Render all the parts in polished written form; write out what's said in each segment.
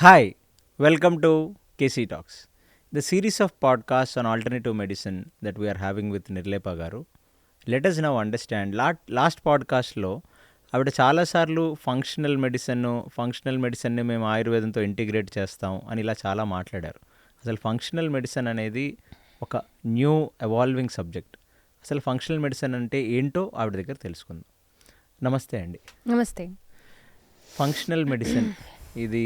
Hi, welcome to KC Talks, the series of podcasts on alternative medicine that we are having with Nirlepa Garu. Let us now understand. Last పాడ్కాస్ట్లో ఆవిడ చాలాసార్లు functional మెడిసిన్ని మేము ఆయుర్వేదంతో integrate చేస్తాం అని ఇలా చాలా మాట్లాడారు. అసలు ఫంక్షనల్ మెడిసిన్ అనేది ఒక న్యూ ఎవాల్వింగ్ సబ్జెక్ట్. అసలు ఫంక్షనల్ మెడిసిన్ అంటే ఏంటో ఆవిడ దగ్గర తెలుసుకుందాం. నమస్తే అండి. నమస్తే. ఫంక్షనల్ మెడిసిన్ ఇది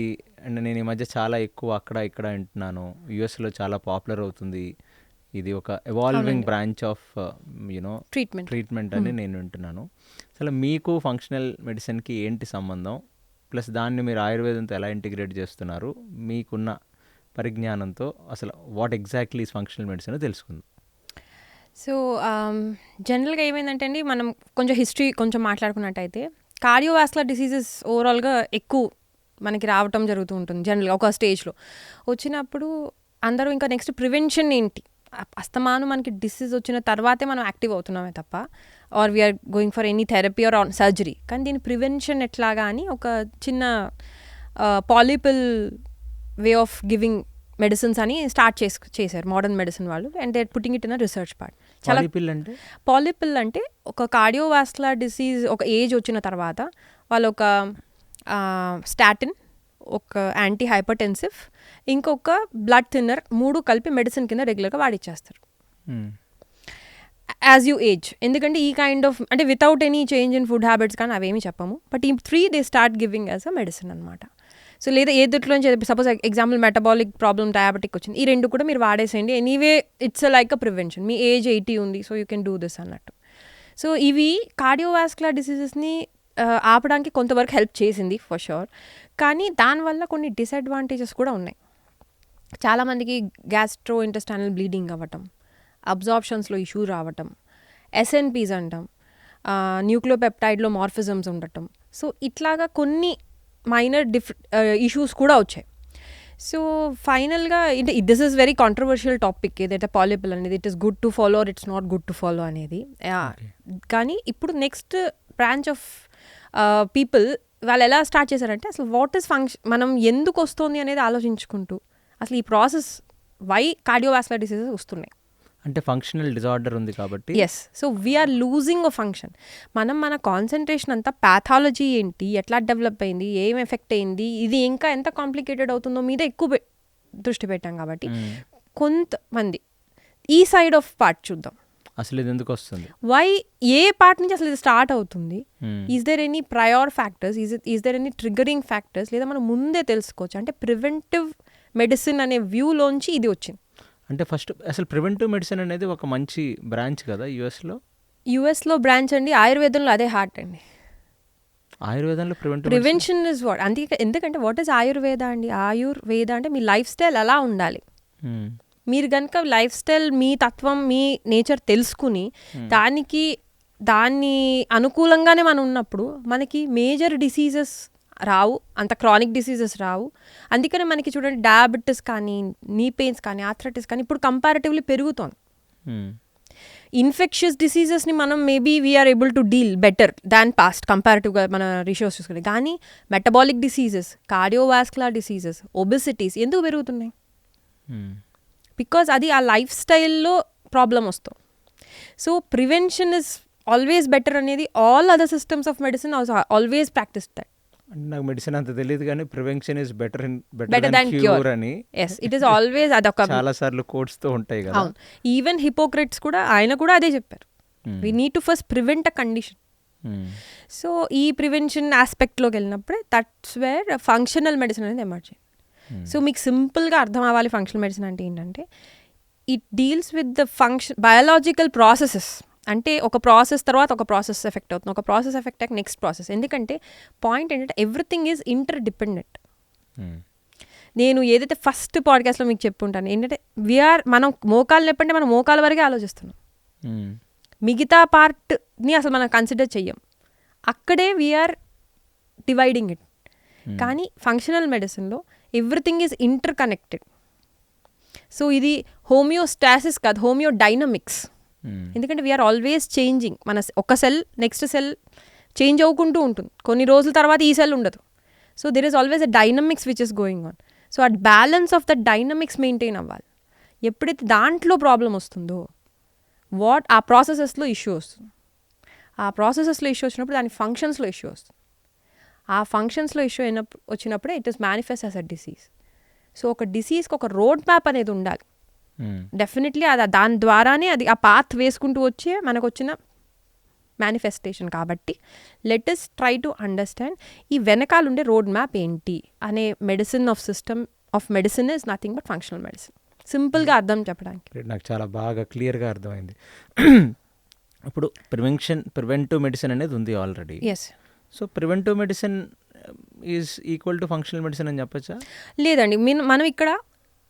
అండ్ నేను ఈ మధ్య చాలా ఎక్కువ అక్కడ ఇక్కడ వింటున్నాను. యుఎస్లో చాలా పాపులర్ అవుతుంది. ఇది ఒక evolving branch of you know treatment అని నేను వింటున్నాను. అసలు మీకు ఫంక్షనల్ మెడిసిన్కి ఏంటి సంబంధం, ప్లస్ దాన్ని మీరు ఆయుర్వేదంతో ఎలా ఇంటిగ్రేట్ చేస్తున్నారు, మీకున్న పరిజ్ఞానంతో అసలు what exactly is functional medicine తెలుసుకుందాం. సో జనరల్గా ఏమైందంటే అండి, మనం కొంచెం హిస్టరీ మాట్లాడుకున్నట్టయితే కార్డియోవాస్కులర్ డిసీజెస్ ఓవరాల్గా ఎక్కువ మనకి రావటం జరుగుతూ ఉంటుంది. జనరల్గా ఒక స్టేజ్లో వచ్చినప్పుడు అందరూ ఇంకా నెక్స్ట్ ప్రివెన్షన్ ఏంటి, అస్తమాను మనకి డిసీజ్ వచ్చిన తర్వాతే మనం యాక్టివ్ అవుతున్నామే తప్ప, or we are going for any therapy or surgery, కానీ దీని ప్రివెన్షన్ ఎట్లాగా అని ఒక చిన్న polypill way of giving medicines అని స్టార్ట్ చేశారు మోడర్న్ మెడిసిన్ వాళ్ళు. And they putting it in research part. చాలా పాలిపిల్ అంటే ఒక కార్డియోవాస్కులర్ డిసీజ్ ఒక ఏజ్ వచ్చిన తర్వాత వాళ్ళు ఒక స్టాటిన్, ఒక యాంటీ హైపర్టెన్సివ్, ఇంకొక బ్లడ్ థిన్నర్, 3 కలిపి మెడిసిన్ కింద రెగ్యులర్గా వాడిచ్చేస్తారు యాజ్ యూ ఏజ్. ఎందుకంటే ఈ కైండ్ ఆఫ్ అంటే without any change in food habits కానీ అవేమీ చెప్పము, బట్ ఈ 3 they start giving as a medicine అనమాట. సో లేదా ఏదిట్లో నుంచి suppose example metabolic problem, diabetic వచ్చింది, ఈ 2 కూడా మీరు వాడేసేయండి. Anyway it's like a prevention. మీ ఏజ్ 80 ఉంది, so you can do this అన్నట్టు. సో ఇవి కార్డియోవాస్కులర్ డిసీజెస్ని ఆపడానికి కొంతవరకు హెల్ప్ చేసింది ఫర్ షూర్, కానీ దానివల్ల కొన్ని డిసడ్వాంటేజెస్ కూడా ఉన్నాయి. చాలామందికి గ్యాస్ట్రో ఇంటెస్టైనల్ బ్లీడింగ్ అవ్వటం, అబ్జార్ప్షన్స్లో ఇష్యూ రావటం, ఎస్ఎన్పీస్ అంటాం, న్యూక్లియోపెప్టైడ్లో మార్ఫిజమ్స్ ఉండటం, సో ఇట్లాగా కొన్ని మైనర్ ఇష్యూస్ కూడా వచ్చాయి. సో ఫైనల్గా this is very controversial topic ఏదైతే పాలిపిల్ అనేది. It is good to follow are it's not good to follow అనేది. కానీ ఇప్పుడు నెక్స్ట్ బ్రాంచ్ ఆఫ్ పీపుల్ వాళ్ళు ఎలా స్టార్ట్ చేశారంటే, అసలు వాట్ ఈస్ మనం ఎందుకు వస్తుంది అనేది ఆలోచించుకుంటూ అసలు ఈ ప్రాసెస్ వై కార్డియోవాస్కులర్ డిసీజెస్ వస్తున్నాయి అంటే ఫంక్షనల్ డిజార్డర్ ఉంది కాబట్టి. Yes. So we are losing a function. మన కాన్సన్ట్రేషన్ అంతా ప్యాథాలజీ ఏంటి, ఎట్లా డెవలప్ అయింది, ఏం ఎఫెక్ట్ అయింది, ఇది ఇంకా ఎంత కాంప్లికేటెడ్ అవుతుందో మీద ఎక్కువ దృష్టి పెట్టాం కాబట్టి కొంతమంది ఈ సైడ్ ఆఫ్ పార్ట్ చూద్దాం. అసలు ఇది ఎందుకు వస్తుంది, వై, ఏ పార్ట్ నుంచి అసలు ఇది స్టార్ట్ అవుతుంది, is there any prior factors, is there any triggering factors, లేదా మనం ముందే తెలుసుకోవచ్చు. అంటే ప్రివెంటివ్ మెడిసిన్ అనే వ్యూలోంచి ఇది వచ్చింది. అంటే ఫస్ట్ అసలు ప్రివెంటివ్ మెడిసిన్ అనేది ఒక మంచి బ్రాంచ్ కదా యుఎస్లో బ్రాంచ్ అండి. ఆయుర్వేదంలో అదే హార్ట్ అండి. ఆయుర్వేదంలో ప్రివెన్షన్ ఇస్ వాట్. ఎందుకంటే వాట్ ఈస్ ఆయుర్వేద అండి? ఆయుర్వేద అంటే మీ లైఫ్ స్టైల్ ఎలా ఉండాలి. మీరు కనుక లైఫ్ స్టైల్, మీ తత్వం, మీ నేచర్ తెలుసుకుని దాన్ని అనుకూలంగానే మనం ఉన్నప్పుడు మనకి మేజర్ డిసీజెస్ రావు, అంత క్రానిక్ డిసీజెస్ రావు. అందుకనే మనకి చూడండి డయాబెటిస్ కానీ, నీ పెయిన్స్ కానీ, ఆర్థరైటిస్ కానీ ఇప్పుడు కంపారిటివ్లీ పెరుగుతోంది. ఇన్ఫెక్షియస్ డిసీజెస్ని మనం maybe we are able to deal better than past కంపారిటివ్గా మన రిషోస్ చూసుకుంటే. కానీ metabolic diseases, cardiovascular diseases, obesities ఎందుకు పెరుగుతున్నాయి? బికాజ్ అది ఆ లైఫ్ స్టైల్లో ప్రాబ్లం వస్తాం. So prevention is always better అనేది all other systems of medicine always practice that. నాకు మెడిసిన్ అంత తెలియదు కానీ prevention is better than cure అని. Yes, it is always. అదొక చాలా సార్లు కోట్స్ తో ఉంటాయి కదా. అవును, ఈవెన్ హిపోక్రట్స్ కూడా ఆయన కూడా అదే చెప్పారు, we need to first prevent a condition. So ఈ ప్రివెన్షన్ ఆస్పెక్ట్లోకి వెళ్ళినప్పుడే దట్స్ వేర్ ఫంక్షనల్ మెడిసిన్ అనేది ఎమర్జ్. సో మీకు సింపుల్గా అర్థం అవ్వాలి ఫంక్షనల్ మెడిసిన్ అంటే ఏంటంటే, it deals with the biological processes. అంటే ఒక ప్రాసెస్ తర్వాత ఒక ప్రాసెస్ ఎఫెక్ట్ అవుతుంది, ఒక ప్రాసెస్ ఎఫెక్ట్ అయ్యాక నెక్స్ట్ ప్రాసెస్. ఎందుకంటే పాయింట్ ఏంటంటే ఎవ్రీథింగ్ ఈజ్ ఇంటర్ డిపెండెంట్. నేను ఏదైతే ఫస్ట్ పాడ్కాస్ట్లో మీకు చెప్పుంటాను ఏంటంటే, మనం మోకాలు నొప్పి అంటే మనం మోకాల వరకే ఆలోచిస్తున్నాం, మిగతా పార్ట్ని అసలు మనం కన్సిడర్ చెయ్యం. అక్కడే వీఆర్ డివైడింగ్ ఇట్. కానీ ఫంక్షనల్ మెడిసిన్లో everything is interconnected. So ఇది హోమియోస్టాసిస్ కాదు, హోమియోడైనమిక్స్. ఎందుకంటే వీఆర్ ఆల్వేస్ చేంజింగ్. మన ఒక సెల్ నెక్స్ట్ సెల్ చేంజ్ అవ్వుకుంటూ ఉంటుంది, కొన్ని రోజుల తర్వాత ఈ సెల్ ఉండదు. So there is always a dynamics which is going on. So ఆ balance of the dynamics maintain అవ్వాలి. ఎప్పుడైతే దాంట్లో ప్రాబ్లం వస్తుందో ఆ ప్రాసెసెస్లో ఇష్యూ వస్తుంది. ఆ ప్రాసెసెస్లో ఇష్యూ వచ్చినప్పుడు దాని ఫంక్షన్స్లో ఇష్యూ వస్తుంది. ఆ ఫంక్షన్స్లో ఇష్యూ వచ్చినప్పుడే it is manifest as a disease. So ఒక డిసీజ్కి ఒక రోడ్ మ్యాప్ అనేది ఉండాలి. డెఫినెట్లీ అది దాని ద్వారానే అది ఆ పాత్ వేసుకుంటూ వచ్చే మనకు వచ్చిన మేనిఫెస్టేషన్. కాబట్టి let us try to understand ఈ వెనకాల ఉండే రోడ్ మ్యాప్ ఏంటి అనే medicine of system of medicine is nothing but functional medicine. సింపుల్గా అర్థం చెప్పడానికి. నాకు చాలా బాగా క్లియర్గా అర్థమైంది. ఇప్పుడు ప్రివెంటివ్ మెడిసిన్ అనేది ఉంది already. Yes. So preventive medicine is equal to functional medicine అని చెప్పచ్చా? లేదండి, మనం ఇక్కడ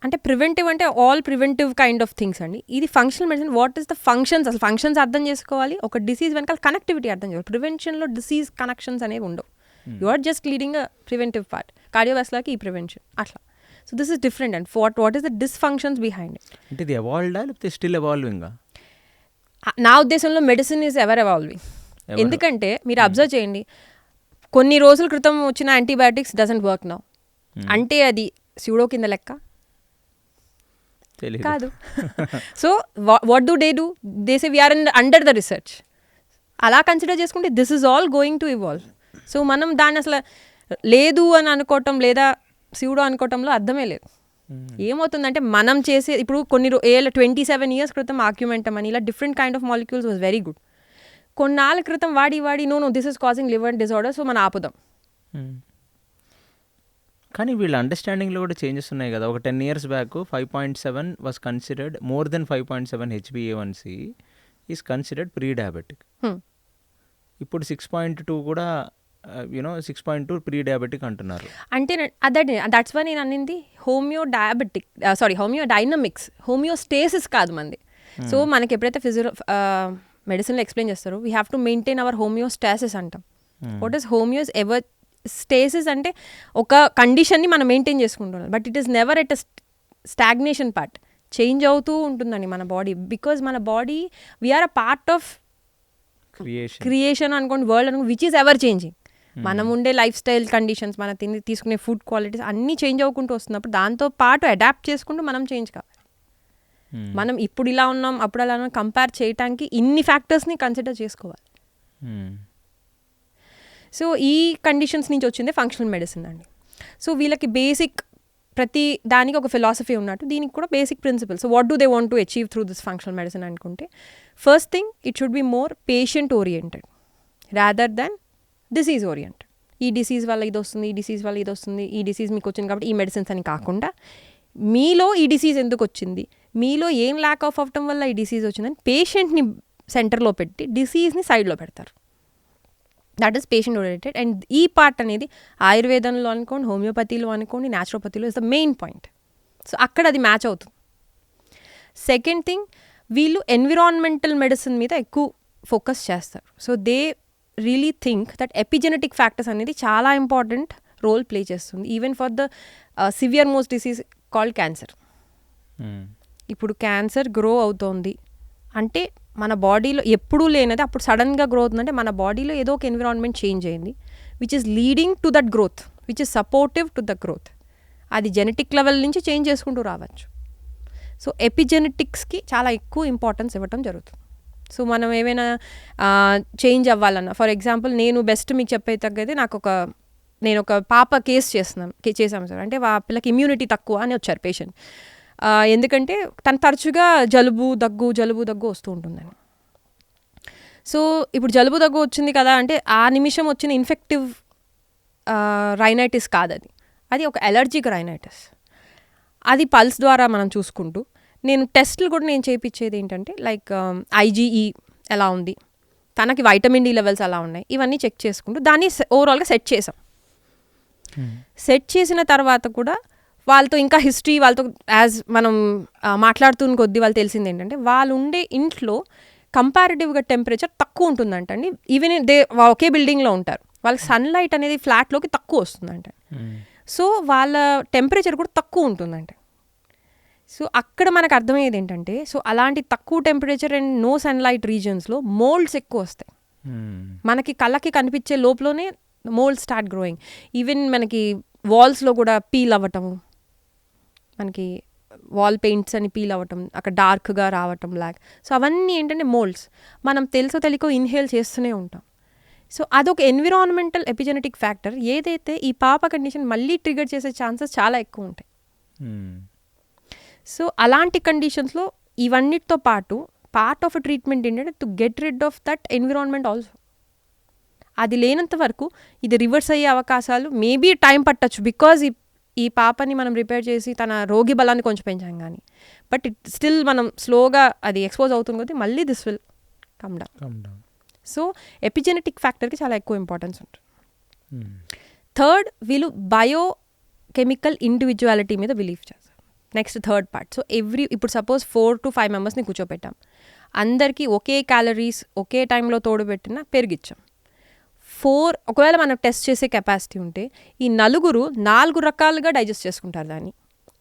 అంటే ప్రివెంటివ్ అంటే all preventive kind of things అండి. ఇది functional medicine. What is the functions, అసలు ఫంక్షన్స్ అర్థం చేసుకోవాలి, ఒక డిసీజ్ వెనకాల కనెక్టివిటీ అర్థం చేసుకోవాలి. ప్రివెన్షన్లో డిసీజ్ కనెక్షన్స్ అనేవి ఉండవు. You are just leading a preventive part. కార్డియోవాస్కులర్కి ఈ ప్రివెన్షన్ అట్లా. So this is different. And what is the dysfunctions behind it? అంటే ఇది ఎవాల్వ్డా లేకపోతే స్టిల్ ఎవాల్వింగా? నా ఉద్దేశంలో మెడిసిన్ ఈజ్ ఎవర్ ఎవాల్వింగ్. ఎందుకంటే మీరు అబ్జర్వ్ చేయండి, కొన్ని రోజుల క్రితం వచ్చిన యాంటీబయాటిక్స్ డజంట్ వర్క్ నౌ అంటే అది స్యూడో కింద లెక్క కాదు. So what do they say we are under the research. అలా కన్సిడర్ చేసుకుంటే this is all going to evolve. So మనం దాన్ని అసలు లేదు అని అనుకోవటం లేదా స్యూడో అనుకోవటంలో అర్థమే లేదు. ఏమవుతుందంటే మనం చేసే ఇప్పుడు కొన్ని 27 years క్రితం ఆక్యుమెంటమ్ అని ఇలా different kind of molecules was very good. కొన్నాళ్ళ క్రితం వాడి know this is causing liver disorder, so మనం ఆపుదాం. కానీ వీళ్ళ అండర్స్టాండింగ్లో కూడా చేంజెస్ ఉన్నాయి కదా. ఒక 10 years back 5.7 was considered, more than 5.7 HbA1c is considered pre diabetic. ఇప్పుడు 6.2 కూడా 6.2 ప్రీ డయాబెటిక్ అంటున్నారు. అంటే అదే దట్స్ వై నేను అనింది హోమియో డైనమిక్స్, హోమియోస్టేసిస్ కాదు మంది. సో మనకి ఎప్పుడైతే మెడిసిన్లో ఎక్స్ప్లెయిన్ చేస్తారో we have to maintain our homeostasis అంటాం. What is homeostasis అంటే ఒక కండిషన్ని మనం మెయింటైన్ చేసుకుంటున్నాం. But it is never at a stagnation part. Change అవుతూ ఉంటుందండి మన బాడీ. బికాజ్ మన body we are a part of creation అనుకోండి, వరల్డ్ అనుకోండి, విచ్ ఈస్ ఎవర్ చేంజింగ్. మనం ఉండే లైఫ్ స్టైల్ కండిషన్స్, మన తీసుకునే ఫుడ్ క్వాలిటీస్ అన్నీ చేంజ్ అవ్వకుంటూ వస్తున్నప్పుడు దాంతో పాటు అడాప్ట్ చేసుకుంటూ మనం చేంజ్ కావాలి. మనం ఇప్పుడు ఇలా ఉన్నాం అప్పుడు అలా ఉన్నాం కంపేర్ చేయడానికి ఇన్ని ఫ్యాక్టర్స్ని కన్సిడర్ చేసుకోవాలి. సో ఈ కండిషన్స్ నుంచి వచ్చిందే ఫంక్షనల్ మెడిసిన్ అండి. సో వీళ్ళకి బేసిక్ ప్రతి దానికి ఒక ఫిలాసఫీ ఉన్నట్టు దీనికి కూడా basic principles. So what do they want to achieve through this functional medicine అనుకుంటే, first thing it should be more patient oriented rather than disease oriented. ఈ డిసీజ్ వల్ల ఇది వస్తుంది, ఈ డిసీజ్ వల్ల ఇది వస్తుంది, ఈ డిసీజ్ మీకు వచ్చింది కాబట్టి ఈ మెడిసిన్స్ అని కాకుండా మీలో ఈ డిసీజ్ ఎందుకు వచ్చింది, మీలో ఏం ల్యాక్ ఆఫ్ అవ్వటం వల్ల ఈ డిసీజ్ వచ్చిందని పేషెంట్ని సెంటర్లో పెట్టి డిసీజ్ని సైడ్లో పెడతారు. That is patient oriented. And ఈ పార్ట్ అనేది ఆయుర్వేదంలో అనుకోండి, హోమియోపతిలో అనుకోండి, న్యాచురోపతిలో is the main point. So అక్కడ అది మ్యాచ్ అవుతుంది. సెకండ్ థింగ్, వీళ్ళు ఎన్విరాన్మెంటల్ మెడిసిన్ మీద ఎక్కువ ఫోకస్ చేస్తారు. So they really think that epigenetic factors అనేది చాలా ఇంపార్టెంట్ రోల్ ప్లే చేస్తుంది even for the severe most disease called cancer. ఇప్పుడు క్యాన్సర్ గ్రో అవుతోంది అంటే మన బాడీలో ఎప్పుడూ లేనది అప్పుడు సడన్గా గ్రో అవుతుందంటే మన బాడీలో ఏదో ఒక ఎన్విరాన్మెంట్ చేంజ్ అయింది which is leading to that growth, which is supportive to the growth. అది జెనెటిక్ లెవెల్ నుంచి చేంజ్ చేసుకుంటూ రావచ్చు. సో ఎపిజెనెటిక్స్కి చాలా ఎక్కువ ఇంపార్టెన్స్ ఇవ్వటం జరుగుతుంది. సో మనం ఏమైనా చేంజ్ అవ్వాలన్నా, ఫర్ ఎగ్జాంపుల్ నేను బెస్ట్ మీకు చెప్పే తగ్గైతే నేను ఒక పాప చేసాం సార్. అంటే ఆ పిల్లకి ఇమ్యూనిటీ తక్కువ అని వచ్చారు పేషెంట్. ఎందుకంటే తను తరచుగా జలుబు దగ్గు వస్తూ ఉంటుందని. సో ఇప్పుడు జలుబు దగ్గు వచ్చింది కదా అంటే ఆ నిమిషం వచ్చిన ఇన్ఫెక్టివ్ రైనైటిస్ కాదు, అది ఒక అలర్జిక్ రైనైటిస్. అది పల్స్ ద్వారా మనం చూసుకుంటూ నేను టెస్టులు కూడా నేను చేయించేది ఏంటంటే లైక్ IgE ఎలా ఉంది, తనకి వైటమిన్ D లెవెల్స్ ఎలా ఉన్నాయి, ఇవన్నీ చెక్ చేసుకుంటూ దాన్ని ఓవరాల్గా సెట్ చేసాం. సెట్ చేసిన తర్వాత కూడా వాళ్ళతో ఇంకా హిస్టరీ వాళ్ళతో యాజ్ మనం మాట్లాడుతున్న కొద్దీ వాళ్ళు తెలిసింది ఏంటంటే వాళ్ళు ఉండే ఇంట్లో కంపారిటివ్గా టెంపరేచర్ తక్కువ ఉంటుందంట అండి. ఈవెన్ ఒకే బిల్డింగ్లో ఉంటారు, వాళ్ళకి సన్లైట్ అనేది ఫ్లాట్లోకి తక్కువ వస్తుందంట. సో వాళ్ళ టెంపరేచర్ కూడా తక్కువ ఉంటుందంట. సో అక్కడ మనకు అర్థమయ్యేది ఏంటంటే సో అలాంటి తక్కువ టెంపరేచర్ అండ్ నో సన్లైట్ రీజన్స్లో మోల్డ్స్ ఎక్కువ వస్తాయి. మనకి కళ్ళకి కనిపించే లోపలనే మోల్డ్ స్టార్ట్ గ్రోయింగ్. ఈవెన్ మనకి వాల్స్లో కూడా పీల్ అవ్వటము, మనకి వాల్ పెయింట్స్ అని పీల్ అవ్వటం, అక్కడ డార్క్గా రావటం బ్లాక్. సో అవన్నీ ఏంటంటే మోల్డ్స్. మనం తెలుసో తెలియకో ఇన్హేల్ చేస్తూనే ఉంటాం. సో అదొక ఎన్విరాన్మెంటల్ ఎపిజెనెటిక్ ఫ్యాక్టర్ ఏదైతే ఈ పాప కండిషన్ మళ్ళీ ట్రిగర్ చేసే ఛాన్సెస్ చాలా ఎక్కువ ఉంటాయి. సో అలాంటి కండిషన్స్లో ఇవన్నిటితో పాటు పార్ట్ ఆఫ్ ట్రీట్మెంట్ ఏంటంటే to get rid of that environment also. అది లేనంత వరకు ఇది రివర్స్ అయ్యే అవకాశాలు మేబీ టైం పట్టచ్చు, బికాజ్ ఈ పాపని మనం రిపేర్ చేసి తన రోగి బలాన్ని కొంచెం పెంచాం కానీ, బట్ ఇట్ స్టిల్ మనం స్లోగా అది ఎక్స్పోజ్ అవుతుంది కొద్దీ మళ్ళీ this will come down. So epigenetic ఫ్యాక్టర్కి చాలా ఎక్కువ ఇంపార్టెన్స్ ఉంటుంది. థర్డ్, వీళ్ళు బయోకెమికల్ ఇండివిజువాలిటీ మీద బిలీవ్ చేస్తారు. Next third part. సో ఇప్పుడు సపోజ్ 4 to 5 మెంబర్స్ని కూర్చోపెట్టాం, అందరికీ ఒకే క్యాలరీస్ ఒకే టైంలో తోడుపెట్టిన పెరిగిచ్చాం. ఒకవేళ మనం టెస్ట్ చేసే కెపాసిటీ ఉంటే ఈ 4 రకాలుగా డైజెస్ట్ చేసుకుంటారు, దాన్ని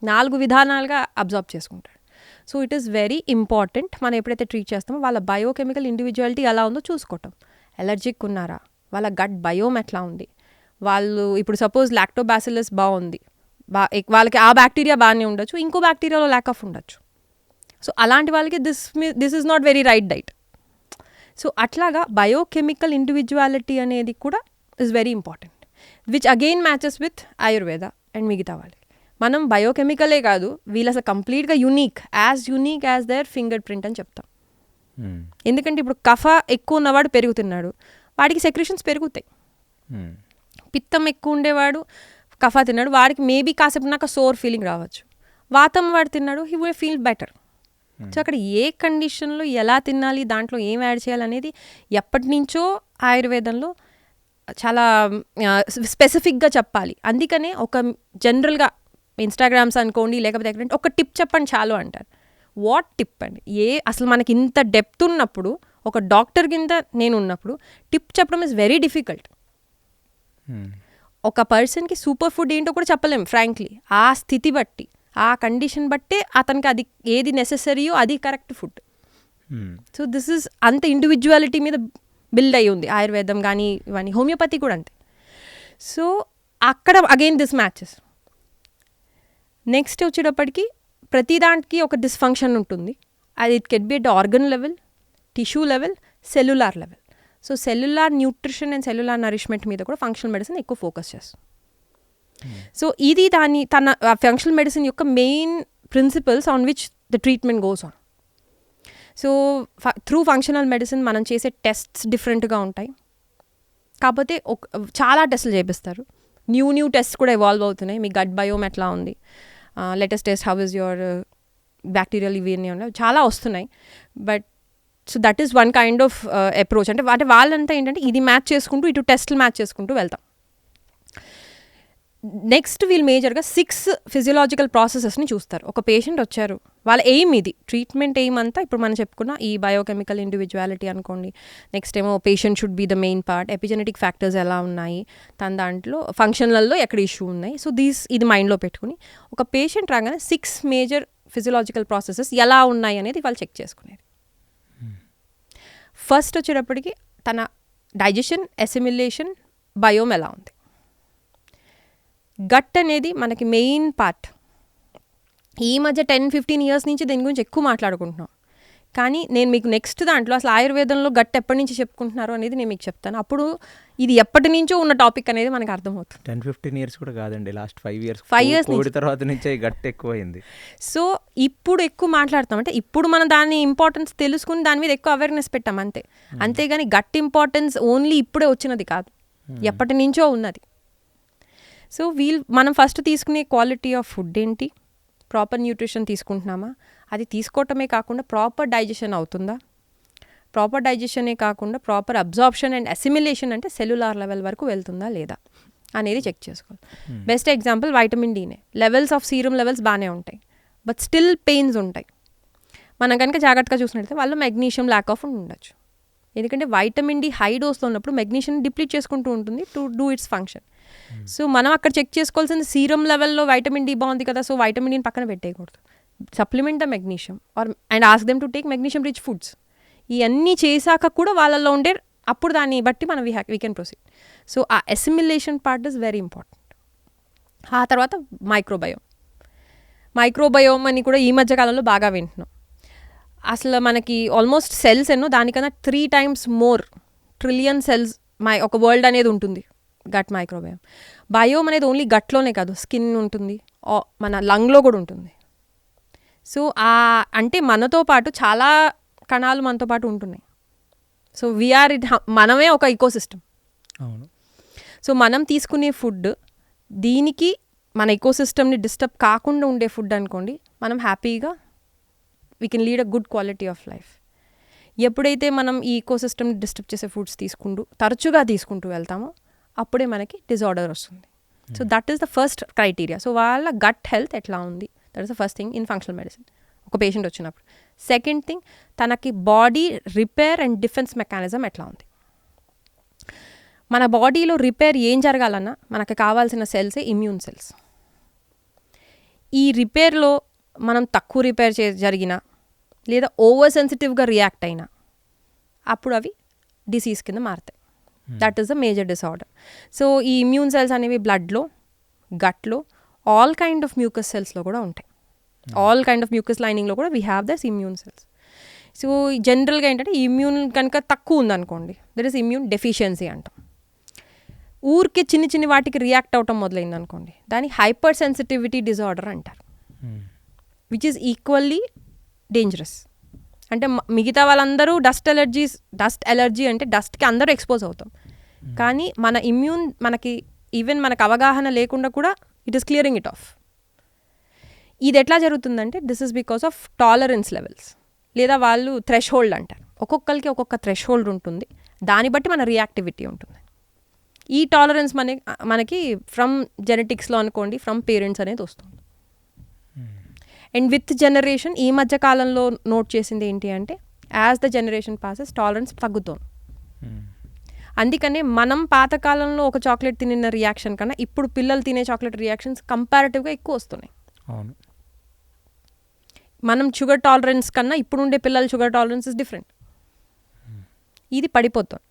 4 విధానాలుగా అబ్జర్వ్ చేసుకుంటారు. So it is very important మనం ఎప్పుడైతే ట్రీట్ చేస్తామో వాళ్ళ బయోకెమికల్ ఇండివిజువాలిటీ ఎలా ఉందో చూసుకోవటం. ఎలర్జిక్ ఉన్నారా, వాళ్ళ గట్ బయోమ్ ఎట్లా ఉంది, వాళ్ళు ఇప్పుడు సపోజ్ లాక్టోబాసిల్లస్ బాగుంది, వాళ్ళకి ఆ బ్యాక్టీరియా బాగానే ఉండొచ్చు, ఇంకో బ్యాక్టీరియాలో ల్యాక్ ఆఫ్ ఉండొచ్చు. సో అలాంటి వాళ్ళకి this is not very right diet. So అట్లాగా బయోకెమికల్ ఇండివిజువాలిటీ అనేది కూడా is very important, which again matches with Ayurveda and మిగతా వాళ్ళకి. మనం బయోకెమికలే కాదు, వీళ్ళు అసలు కంప్లీట్గా unique as their fingerprint అని చెప్తాం. ఎందుకంటే ఇప్పుడు కఫ ఎక్కువ ఉన్నవాడు పెరుగుతున్నాడు, వాడికి సెక్రెషన్స్ పెరుగుతాయి. పిత్తం ఎక్కువ ఉండేవాడు కఫ తిన్నాడు, వాడికి మేబీ కాసేపు నాకు సోర్ ఫీలింగ్ రావచ్చు. వాతం వాడు తిన్నాడు, he will feel better. So అక్కడ ఏ కండిషన్లో ఎలా తినాలి, దాంట్లో ఏం యాడ్ చేయాలి అనేది ఎప్పటి నుంచో ఆయుర్వేదంలో చాలా స్పెసిఫిక్గా చెప్పాలి. అందుకనే ఒక జనరల్గా ఇన్స్టాగ్రామ్స్ అనుకోండి, లేకపోతే ఎక్కడంటే ఒక టిప్ చెప్పండి చాలు అంటారు. వాట్ టిప్ అండి? అసలు మనకి ఇంత డెప్త్ ఉన్నప్పుడు, ఒక డాక్టర్ కింద నేను ఉన్నప్పుడు టిప్ చెప్పడం ఇస్ వెరీ డిఫికల్ట్. ఒక పర్సన్కి సూపర్ ఫుడ్ ఏంటో కూడా చెప్పలేం ఫ్రాంక్లీ. ఆ స్థితి బట్టి, ఆ కండిషన్ బట్టే అతనికి అది ఏది నెసెసరీయో అది correct food. So this is అంత ఇండివిజువాలిటీ మీద బిల్డ్ అయ్యి ఉంది ఆయుర్వేదం కానీ ఇవన్నీ, హోమియోపతి కూడా అంతే. సో అక్కడ అగైన్ దిస్ మ్యాచెస్. నెక్స్ట్ వచ్చేటప్పటికి ప్రతి దానికి ఒక డిస్ఫంక్షన్ ఉంటుంది. అది it can be at organ level, tissue level, cellular level. So cellular nutrition and cellular nourishment మీద కూడా ఫంక్షనల్ మెడిసిన్ ఎక్కువ ఫోకస్ చేస్తుంది. సో ఇది తన ఫంక్షనల్ మెడిసిన్ యొక్క main principles on which the treatment goes on. So through functional medicine మనం చేసే tests డిఫరెంట్గా ఉంటాయి. కాకపోతే చాలా టెస్టులు చేపిస్తారు, న్యూ టెస్ట్ కూడా ఎవాల్వ్ అవుతున్నాయి. మీ గట్ బయోమ్ ఎట్లా ఉంది, latest test how is your bacterial ఇవన్నీ ఉన్నాయి, చాలా వస్తున్నాయి. But so that is one kind of approach. అంటే వాళ్ళంతా ఏంటంటే ఇది మ్యాచ్ చేసుకుంటూ, ఇటు టెస్ట్లు మ్యాచ్ చేసుకుంటూ వెళ్తాం. నెక్స్ట్ వీళ్ళు మేజర్గా 6 ఫిజియలాజికల్ ప్రాసెసెస్ని చూస్తారు. ఒక పేషెంట్ వచ్చారు, వాళ్ళ ఎయిమ్ ఇది, ట్రీట్మెంట్ ఎయిమ్ అంతా ఇప్పుడు మనం చెప్పుకున్న ఈ బయోకెమికల్ ఇండివిజువాలిటీ అనుకోండి. నెక్స్ట్ ఏమో patient should be the main part, epigenetic factors ఎలా ఉన్నాయి, తన దాంట్లో ఫంక్షనల్లో ఎక్కడ ఇష్యూ ఉన్నాయి. సో ఇది మైండ్లో పెట్టుకుని ఒక పేషెంట్ రాగానే 6 మేజర్ ఫిజియలాజికల్ ప్రాసెసెస్ ఎలా ఉన్నాయి అనేది వాళ్ళు చెక్ చేసుకునేది. ఫస్ట్ వచ్చేటప్పటికి తన డైజెషన్, అసిమిలేషన్, బయోమ్ ఎలా ఉంది. గట్ అనేది మనకి మెయిన్ పార్ట్. ఈ మధ్య 10-15 years నుంచి దీని గురించి ఎక్కువ మాట్లాడుకుంటున్నాం. కానీ నేను మీకు నెక్స్ట్ దాంట్లో అసలు ఆయుర్వేదంలో గట్ ఎప్పటి నుంచి చెప్పుకుంటున్నారు అనేది నేను మీకు చెప్తాను. అప్పుడు ఇది ఎప్పటి నుంచో ఉన్న టాపిక్ అనేది మనకు అర్థమవుతుంది. 10-15 years కూడా కాదండి, లాస్ట్ 5 years కోవిడ్ తర్వాత నుంచే గట్ ఎక్కువైంది. సో ఇప్పుడు ఎక్కువ మాట్లాడతాం, అంటే ఇప్పుడు మనం దాని ఇంపార్టెన్స్ తెలుసుకుని దాని మీద ఎక్కువ అవేర్నెస్ పెట్టాం అంతే. అంతేగాని గట్ ఇంపార్టెన్స్ ఓన్లీ ఇప్పుడే వచ్చినది కాదు, ఎప్పటి నుంచో ఉన్నది. సో మనం ఫస్ట్ తీసుకునే క్వాలిటీ ఆఫ్ ఫుడ్ ఏంటి, ప్రాపర్ న్యూట్రిషన్ తీసుకుంటున్నామా, అది తీసుకోవటమే కాకుండా ప్రాపర్ డైజెషన్ అవుతుందా, ప్రాపర్ డైజెషనే కాకుండా ప్రాపర్ అబ్జార్ప్షన్ అండ్ అసిమిలేషన్ అంటే సెల్యులార్ లెవెల్ వరకు వెళ్తుందా లేదా అనేది చెక్ చేసుకోవాలి. బెస్ట్ ఎగ్జాంపుల్ వైటమిన్ డీనే. లెవెల్స్ ఆఫ్ సీరం లెవెల్స్ బాగానే ఉంటాయి, బట్ స్టిల్ పెయిన్స్ ఉంటాయి. మనం కనుక జాగ్రత్తగా చూసినట్లయితే వాళ్ళు మెగ్నీషియం ల్యాక్ ఆఫ్ ఉండొచ్చు. ఎందుకంటే వైటమిన్ డి హై డోస్లో ఉన్నప్పుడు మెగ్నీషియం డిప్లీట్ చేసుకుంటూ ఉంటుంది to do it's function. So మనం అక్కడ చెక్ చేసుకోవాల్సింది సీరం లెవెల్లో వైటమిన్ డి బాగుంది కదా, సో వైటమిన్ డిని పక్కన పెట్టేయకూడదు. Supplement the magnesium and ask them to take magnesium rich foods. ఇవన్నీ చేశాక కూడా వాళ్ళల్లో ఉండే అప్పుడు దాన్ని బట్టి మనం వీ కెన్ ప్రొసీడ్. సో ఆ assimilation part is very important. ఆ తర్వాత మైక్రోబయోమ్. మైక్రోబయోమ్ అని కూడా ఈ మధ్య కాలంలో బాగా వింటున్నాం. అసలు మనకి ఆల్మోస్ట్ సెల్స్ ఎన్నో దానికన్నా 3 times మోర్ ట్రిలియన్ సెల్స్ ఒక వరల్డ్ అనేది ఉంటుంది గట్ మైక్రోబయోమ్. బయోమ్ అనేది ఓన్లీ గట్లోనే కాదు, స్కిన్ ఉంటుంది, మన లంగ్లో కూడా ఉంటుంది. సో అంటే మనతో పాటు చాలా కణాలు మనతో పాటు ఉంటున్నాయి. సో వీఆర్ మనమే ఒక ఈకోసిస్టమ్. అవును. సో మనం తీసుకునే ఫుడ్ దీనికి మన ఈకోసిస్టమ్ని డిస్టర్బ్ కాకుండా ఉండే ఫుడ్ అనుకోండి, మనం హ్యాపీగా we can lead a good quality of life. ఎప్పుడైతే మనం ఈ ఈకోసిస్టమ్ని డిస్టర్బ్ చేసే ఫుడ్స్ తరచుగా తీసుకుంటూ వెళ్తామో అప్పుడే మనకి డిజార్డర్ వస్తుంది. So that is the first criteria. So వాళ్ళ గట్ హెల్త్ ఎట్లా ఉంది, that is the first thing in functional medicine ఒక పేషెంట్ వచ్చినప్పుడు. సెకండ్ థింగ్, తనకి body repair and defence mechanism ఎట్లా ఉంది. మన బాడీలో రిపేర్ ఏం జరగాలన్నా మనకు కావాల్సిన సెల్సే ఇమ్యూన్ సెల్స్. ఈ రిపేర్లో మనం తక్కువ రిపేర్ జరిగినా లేదా ఓవర్ సెన్సిటివ్గా రియాక్ట్ అయినా అప్పుడు అవి డిసీజ్ కింద మారుతాయి. That is the major disorder. So ఈ ఇమ్యూన్ సెల్స్ అనేవి బ్లడ్లో, గట్లో, ఆల్ కైండ్ ఆఫ్ మ్యూకస్ సెల్స్లో కూడా ఉంటాయి. ఆల్ కైండ్ ఆఫ్ మ్యూకస్ లైనింగ్లో కూడా we have these immune cells. So జనరల్గా ఏంటంటే ఇమ్యూన్ కనుక తక్కువ ఉందనుకోండి, దట్ ఈస్ ఇమ్యూన్ డెఫిషియన్సీ అంటాం. ఊరికే చిన్న చిన్న వాటికి రియాక్ట్ అవటం మొదలైంది అనుకోండి, దాన్ని హైపర్ సెన్సిటివిటీ డిజార్డర్ అంటారు, విచ్ ఈజ్ ఈక్వల్లీ డేంజరస్. అంటే మిగతా వాళ్ళందరూ డస్ట్ ఎలర్జీ అంటే డస్ట్కి అందరూ ఎక్స్పోజ్ అవుతాం, కానీ మన ఇమ్యూన్ మనకి ఈవెన్ మనకు అవగాహన లేకుండా కూడా it is clearing it of. ఇది ఎట్లా జరుగుతుందంటే this is because of tolerance levels, లేదా వాళ్ళు థ్రెష్-హోల్డ్ అంటారు. ఒక్కొక్కరికి ఒక్కొక్క థ్రెష్-హోల్డ్ ఉంటుంది, దాన్ని బట్టి మన రియాక్టివిటీ ఉంటుంది. ఈ టాలరెన్స్ మనకి ఫ్రమ్ జెనెటిక్స్లో అనుకోండి, ఫ్రమ్ పేరెంట్స్ అనేది వస్తుంది. అండ్ విత్ జనరేషన్ ఈ మధ్య కాలంలో నోట్ చేసింది ఏంటి అంటే as the generation passes tolerance తగ్గుతోంది. అందుకనే మనం పాతకాలంలో ఒక చాక్లెట్ తినిన రియాక్షన్ కన్నా ఇప్పుడు పిల్లలు తినే చాక్లెట్ రియాక్షన్స్ కంపారిటివ్గా ఎక్కువ వస్తున్నాయి. అవును. మనం షుగర్ టాలరెన్స్ కన్నా ఇప్పుడు ఉండే పిల్లల షుగర్ టాలరెన్స్ ఇస్ డిఫరెంట్. ఇది పడిపోతుంది.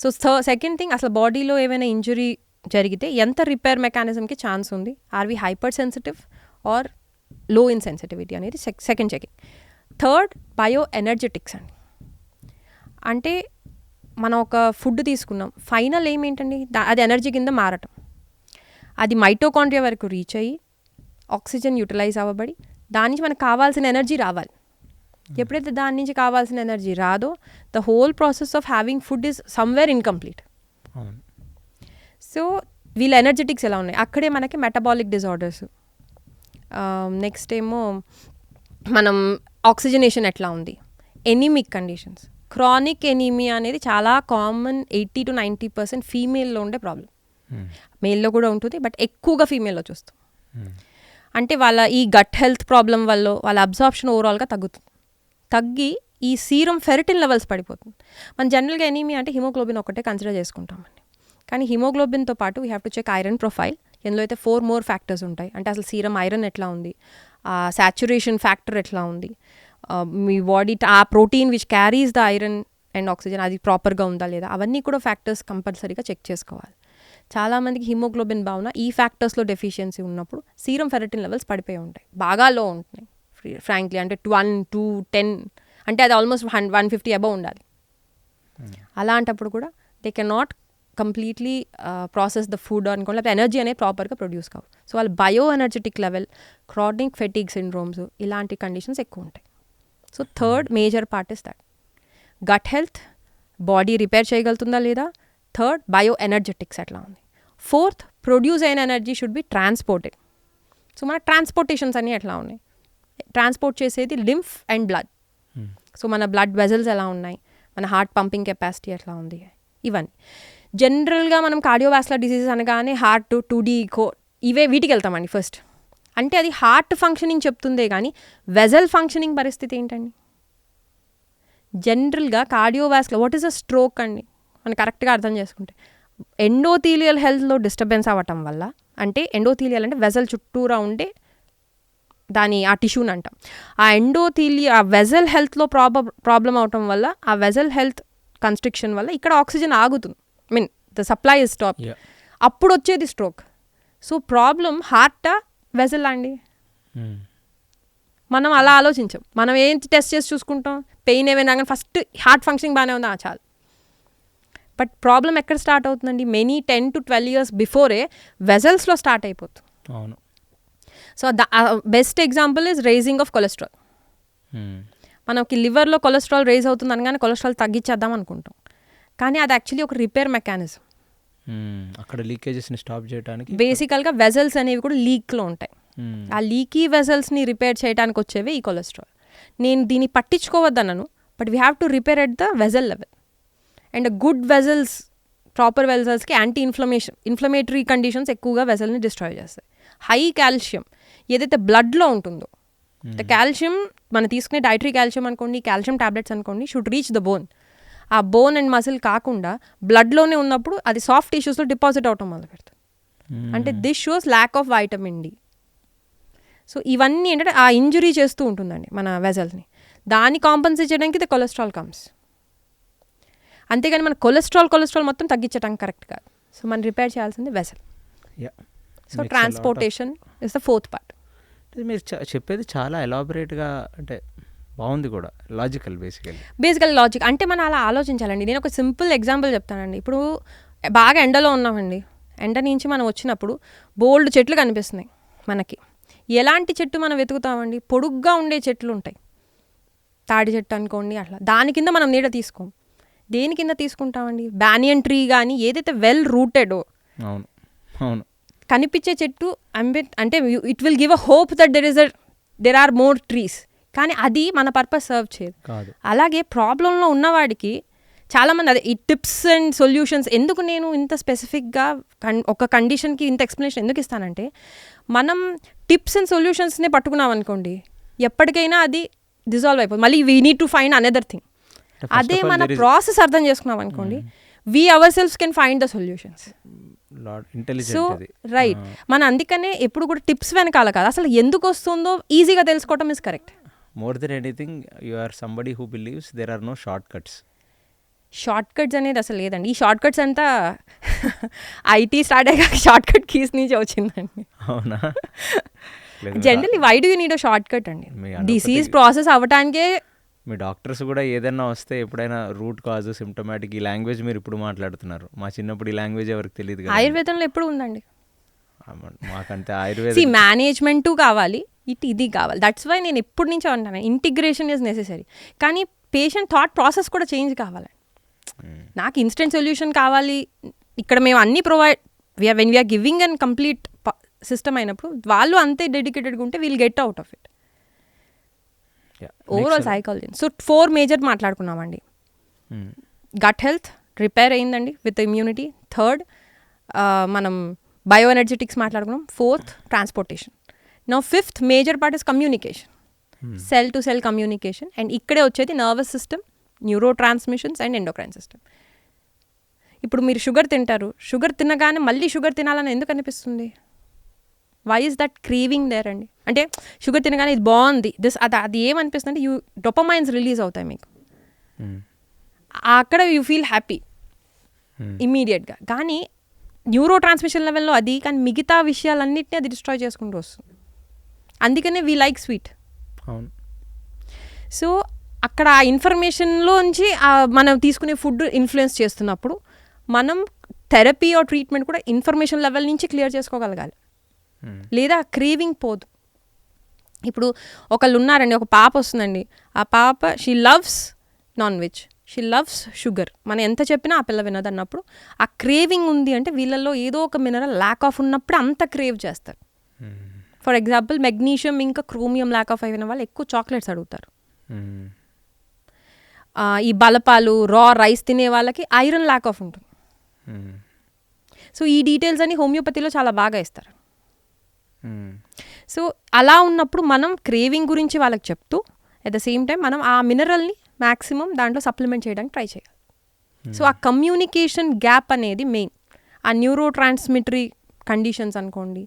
సో సెకండ్ థింగ్, అసలు బాడీలో ఏమైనా ఇంజురీ జరిగితే ఎంత రిపేర్ మెకానిజంకి ఛాన్స్ ఉంది, are we hypersensitive or low in sensitivity అనేది second checking. Third, bioenergetics అండి. అంటే మనం ఒక ఫుడ్ తీసుకున్నాం, ఫైనల్ ఏమేంటండి, అది ఎనర్జీ కింద మారటం. అది మైటోకాండ్రియా వరకు రీచ్ అయ్యి ఆక్సిజన్ యూటిలైజ్ అవ్వబడి దాని నుంచి మనకు కావాల్సిన ఎనర్జీ రావాలి. ఎప్పుడైతే దాని నుంచి కావాల్సిన ఎనర్జీ రాదో the whole process of having food is somewhere incomplete. So వీళ్ళ ఎనర్జెటిక్స్ ఎలా ఉన్నాయి, అక్కడే మనకి మెటబాలిక్ డిజార్డర్స్. నెక్స్ట్ ఏమో మనం ఆక్సిజనేషన్ ఎట్లా ఉంది, ఎనీమిక్ కండిషన్స్. క్రానిక్ ఎనీమియా అనేది చాలా కామన్, 80 to 90% ఫీమేల్లో ఉండే ప్రాబ్లం. మేల్లో కూడా ఉంటుంది, బట్ ఎక్కువగా ఫీమేల్లో చూస్తాం. అంటే వాళ్ళ ఈ గట్ హెల్త్ ప్రాబ్లం వల్ల వాళ్ళ అబ్జార్ప్షన్ ఓవరాల్గా తగ్గి ఈ సీరం ఫెరిటిన్ లెవెల్స్ పడిపోతుంది. మనం జనరల్గా ఎనీమియా అంటే హిమోగ్లోబిన్ ఒకటే కన్సిడర్ చేసుకుంటామండి, కానీ హిమోగ్లోబిన్తో పాటు we have to check iron profile. ఎందులో అయితే 4 more ఫ్యాక్టర్స్ ఉంటాయి. అంటే అసలు సీరం ఐరన్ ఎట్లా ఉంది, సాచురేషన్ ఫ్యాక్టర్ ఎట్లా ఉంది, మీ బాడీ ఆ protein which carries the iron and oxygen అది ప్రాపర్గా ఉందా లేదా, అవన్నీ కూడా ఫ్యాక్టర్స్ కంపల్సరీగా చెక్ చేసుకోవాలి. చాలామందికి హిమోగ్లోబిన్ భావన ఈ ఫ్యాక్టర్స్లో డెఫిషియన్సీ ఉన్నప్పుడు సీరం ఫెరిటిన్ లెవెల్స్ పడిపోయి ఉంటాయి, బాగా లో ఉంటున్నాయి ఫ్రాంక్లీ. అంటే 1, 2, 10 అంటే అది ఆల్మోస్ట్ 150 అబవ్ ఉండాలి. అలాంటప్పుడు కూడా they can not completely process the food అనుకోండి, లేకపోతే ఎనర్జీ అనేది ప్రాపర్గా ప్రొడ్యూస్ కావు. సో వాళ్ళ bioenergetic level, chronic fatigue syndromes ఇలాంటి కండిషన్స్ ఎక్కువ ఉంటాయి. So third major part is that gut health, body repair చేయగలుగుతుందా లేదా. థర్డ్, బయో ఎనర్జెటిక్స్ ఎట్లా ఉంది. ఫోర్త్, ప్రొడ్యూస్ అయిన energy should be transported. So మన ట్రాన్స్పోర్టేషన్స్ అన్నీ ఎట్లా ఉన్నాయి, ట్రాన్స్పోర్ట్ చేసేది లింఫ్ అండ్ బ్లడ్. సో మన బ్లడ్ వెజల్స్ ఎలా ఉన్నాయి, మన హార్ట్ పంపింగ్ కెపాసిటీ ఎట్లా ఉంది, ఇవన్నీ. జనరల్గా మనం కార్డియోవాస్కులర్ డిసీజెస్ అనగానే హార్ట్, 2D వీటికి వెళ్తామండి ఫస్ట్. అంటే అది హార్ట్ ఫంక్షనింగ్ చెప్తుందే కానీ వెజల్ ఫంక్షనింగ్ పరిస్థితి ఏంటండి. జనరల్గా cardiovascular what is a stroke అండి మనం కరెక్ట్గా అర్థం చేసుకుంటే ఎండోథీలియల్ హెల్త్లో డిస్టర్బెన్స్ అవ్వటం వల్ల, అంటే ఎండోథీలియల్ అంటే వెజల్ చుట్టూరా ఉండే ఆ టిష్యూని అంటాం. ఆ వెజల్ హెల్త్లో ప్రాబ్లం అవటం వల్ల, ఆ వెజల్ హెల్త్ కన్స్ట్రిక్షన్ వల్ల ఇక్కడ ఆక్సిజన్ ఆగుతుంది, ద సప్లై ఇస్ స్టాప్. అప్పుడు వచ్చేది స్ట్రోక్. సో ప్రాబ్లం హార్టా వెజల్ అండి, మనం అలా ఆలోచించాం. మనం ఏం టెస్ట్ చేసి చూసుకుంటాం, పెయిన్ ఏమైనా కానీ ఫస్ట్ హార్ట్ ఫంక్షనింగ్ బాగానే ఉందా చాలు. బట్ ప్రాబ్లం ఎక్కడ స్టార్ట్ అవుతుందండి, మెనీ 10 to 12 years బిఫోరే వెజల్స్లో స్టార్ట్ అయిపోతుంది. అవును. So best example is rising of cholesterol. మనకి లివర్లో కొలెస్ట్రాల్ రైజ్ అవుతుంది అనగానే కొలెస్ట్రాల్ తగ్గించేద్దాం అనుకుంటాం, కానీ అది యాక్చువల్లీ ఒక రిపేర్ మెకానిజం. అక్కడ లీకేజెస్ని స్టాప్ చేయడానికి బేసికల్గా వెజల్స్ అనేవి కూడా లీక్లో ఉంటాయి. ఆ లీకీ వెజల్స్ని రిపేర్ చేయడానికి వచ్చేవి ఈ కొలెస్ట్రాల్. నేను దీన్ని పట్టించుకోవద్దన్నాను, but we have to repair at the vessel level. And good vessels, proper వెజల్స్కి యాంటీ ఇన్ఫ్లమేటరీ కండిషన్స్ ఎక్కువగా వెజల్ని డిస్ట్రాయ్ చేస్తాయి. హై కాల్షియం ఏదైతే బ్లడ్లో ఉంటుందో, ద కాల్షియం మనం తీసుకునే డైటరీ కాల్షియం అనుకోండి, కాల్షియం టాబ్లెట్స్ అనుకోండి, షుడ్ రీచ్ ద బోన్. ఆ బోన్ అండ్ మసిల్ కాకుండా బ్లడ్లోనే ఉన్నప్పుడు అది సాఫ్ట్ టిష్యూస్లో డిపాజిట్ అవటం మొదలు పెడుతుంది. అంటే this shows lack of vitamin D. So ఇవన్నీ ఏంటంటే ఆ ఇంజురీ చేస్తూ ఉంటుందండి మన వెజల్ని. దాన్ని కాంపన్సేట్ చేయడానికి ద కొలెస్ట్రాల్ కమ్స్. అంతేగాని మన కొలెస్ట్రాల్ మొత్తం తగ్గించడానికి కరెక్ట్ కాదు. సో మనం రిపేర్ చేయాల్సింది vessel. So transportation is the 4th part. మీరు చెప్పేది చాలా ఎలాబరేట్గా, అంటే బాగుంది కూడా, లాజికల్ బేసికల్ లాజిక్. అంటే మనం అలా ఆలోచించాలండి. నేను ఒక సింపుల్ ఎగ్జాంపుల్ చెప్తానండి. ఇప్పుడు బాగా ఎండలో ఉన్నామండి, ఎండ నుంచి మనం వచ్చినప్పుడు బోల్డ్ చెట్లు కనిపిస్తున్నాయి మనకి. ఎలాంటి చెట్టు మనం వెతుకుతామండి, పొడుగ్గా ఉండే చెట్లు ఉంటాయి, తాడి చెట్టు అనుకోండి అట్లా. దాని కింద మనం నీడ తీసుకోం. దేని కింద తీసుకుంటామండి, బ్యానియన్ ట్రీ కానీ ఏదైతే వెల్ రూటెడో. అవును అవును. కనిపించే చెట్టు అంటే it will give a hope that there are more trees, కానీ అది మన పర్పస్ సర్వ్ చేయదు. అలాగే ప్రాబ్లంలో ఉన్నవాడికి చాలామంది అదే ఈ టిప్స్ అండ్ సొల్యూషన్స్. ఎందుకు నేను ఇంత స్పెసిఫిక్గా ఒక కండిషన్కి ఇంత ఎక్స్ప్లెనేషన్ ఎందుకు ఇస్తానంటే, మనం టిప్స్ అండ్ సొల్యూషన్స్నే పట్టుకున్నాం అనుకోండి, ఎప్పటికైనా అది డిజాల్వ్ అయిపోతుంది. మళ్ళీ we need to find another thing. అదే మన ప్రాసెస్ అర్థం చేసుకున్నాం అనుకోండి, we our selfs can find the solutions. So right, మన అందుకనే ఎప్పుడు కూడా టిప్స్ వెనకాల కాదు, అసలు ఎందుకు వస్తుందో ఈజీగా తెలుసుకోవటం is correct. More than anything you are somebody who believes there are no short cuts. Short cuts అనేది అసలు లేదండి. ఈ షార్ట్ కట్స్ అంతా ఐటీ స్టార్ట్ అయ్యాక షార్ట్ కట్ కీస్ నుంచి వచ్చిందండి. అవునా? Generally why do you need a short cut అండి? డిసీజ్ ప్రాసెస్ అవ్వటానికే. మీ డాక్టర్స్ కూడా ఏదైనా వస్తే ఎప్పుడైనా రూట్ కాజ్, సిమ్టమాటిక్, ఈ లాంగ్వేజ్ మీరు ఇప్పుడు మాట్లాడుతున్నారు. మా చిన్నప్పుడు ఈ లాంగ్వేజ్ ఎవరికి తెలియదు కదా. ఆయుర్వేదంలో ఎప్పుడు ఉందండి మాకంటే ఆయుర్వేద మేనేజ్మెంట్ కావాలి, ఇది కావాలి. దట్స్ వై నేను ఎప్పటి నుంచో అంటాను ఇంటిగ్రేషన్ ఈజ్ నెసెసరీ. కానీ పేషెంట్ థాట్ ప్రాసెస్ కూడా చేంజ్ కావాలి. నాకు ఇన్స్టెంట్ సొల్యూషన్ కావాలి, ఇక్కడ మేము అన్నీ provide when we are giving and complete system అయినప్పుడు వాళ్ళు అంతే డెడికేటెడ్గా ఉంటే we'll get out of it. Overall psychology. So 4 major మాట్లాడుకున్నామండి. గట్ హెల్త్ రిపేర్ అయిందండి విత్ ఇమ్యూనిటీ. 3rd మనం బయో ఎనర్జెటిక్స్ మాట్లాడుకున్నాం. 4th transportation. Now 5th major part is communication, cell to cell communication. And ఇక్కడే వచ్చేది nervous system, neuro transmissions and endocrine system. ఇప్పుడు మీరు sugar తింటారు, sugar తినగానే మళ్ళీ షుగర్ తినాలని ఎందుకు అనిపిస్తుంది? Why is that craving there అండి? అంటే షుగర్ తినగానే ఇది బాగుంది అది ఏమనిపిస్తుంది అంటే డోపమైన్స్ రిలీజ్ అవుతాయి మీకు, అక్కడ యూ ఫీల్ హ్యాపీ ఇమ్మీడియట్గా. కానీ న్యూరో ట్రాన్స్మిషన్ లెవెల్లో అది, కానీ మిగతా విషయాలన్నింటినీ అది డిస్ట్రాయ్ చేసుకుంటూ వస్తుంది. అందుకనే వీ లైక్ స్వీట్. సో అక్కడ ఆ ఇన్ఫర్మేషన్లోంచి మనం తీసుకునే ఫుడ్ ఇన్ఫ్లుయెన్స్ చేస్తున్నప్పుడు మనం థెరపీ ఆర్ ట్రీట్మెంట్ కూడా ఇన్ఫర్మేషన్ లెవెల్ నుంచి క్లియర్ చేసుకోగలగాలి, లేదా క్రేవింగ్ పోదు. ఇప్పుడు ఒకళ్ళు ఉన్నారండి, ఒక పాప వస్తుందండి, ఆ పాప she loves non veg, she loves sugar. మనం ఎంత చెప్పినా ఆ పిల్ల వినదు అన్నప్పుడు ఆ క్రేవింగ్ ఉంది అంటే వీళ్ళల్లో ఏదో ఒక మినరల్ ల్యాక్ ఆఫ్ ఉన్నప్పుడు అంత క్రేవ్ చేస్తారు. ఫర్ ఎగ్జాంపుల్ మెగ్నీషియం ఇంకా క్రోమియం ల్యాక్ ఆఫ్ అయిన వాళ్ళు ఎక్కువ చాక్లెట్స్ అడుగుతారు. ఈ బలపాలు, రా రైస్ తినే వాళ్ళకి ఐరన్ ల్యాక్ ఆఫ్ ఉంటుంది. సో ఈ డీటెయిల్స్ అని హోమియోపతిలో చాలా బాగా ఇస్తారు. సో అలా ఉన్నప్పుడు మనం క్రేవింగ్ గురించి వాళ్ళకి చెప్తూ అట్ ద సేమ్ టైం మనం ఆ మినరల్ని మ్యాక్సిమం దాంట్లో సప్లిమెంట్ చేయడానికి ట్రై చేయాలి. సో ఆ కమ్యూనికేషన్ గ్యాప్ అనేది మెయిన్. ఆ న్యూరో ట్రాన్స్మిటరీ కండిషన్స్ అనుకోండి,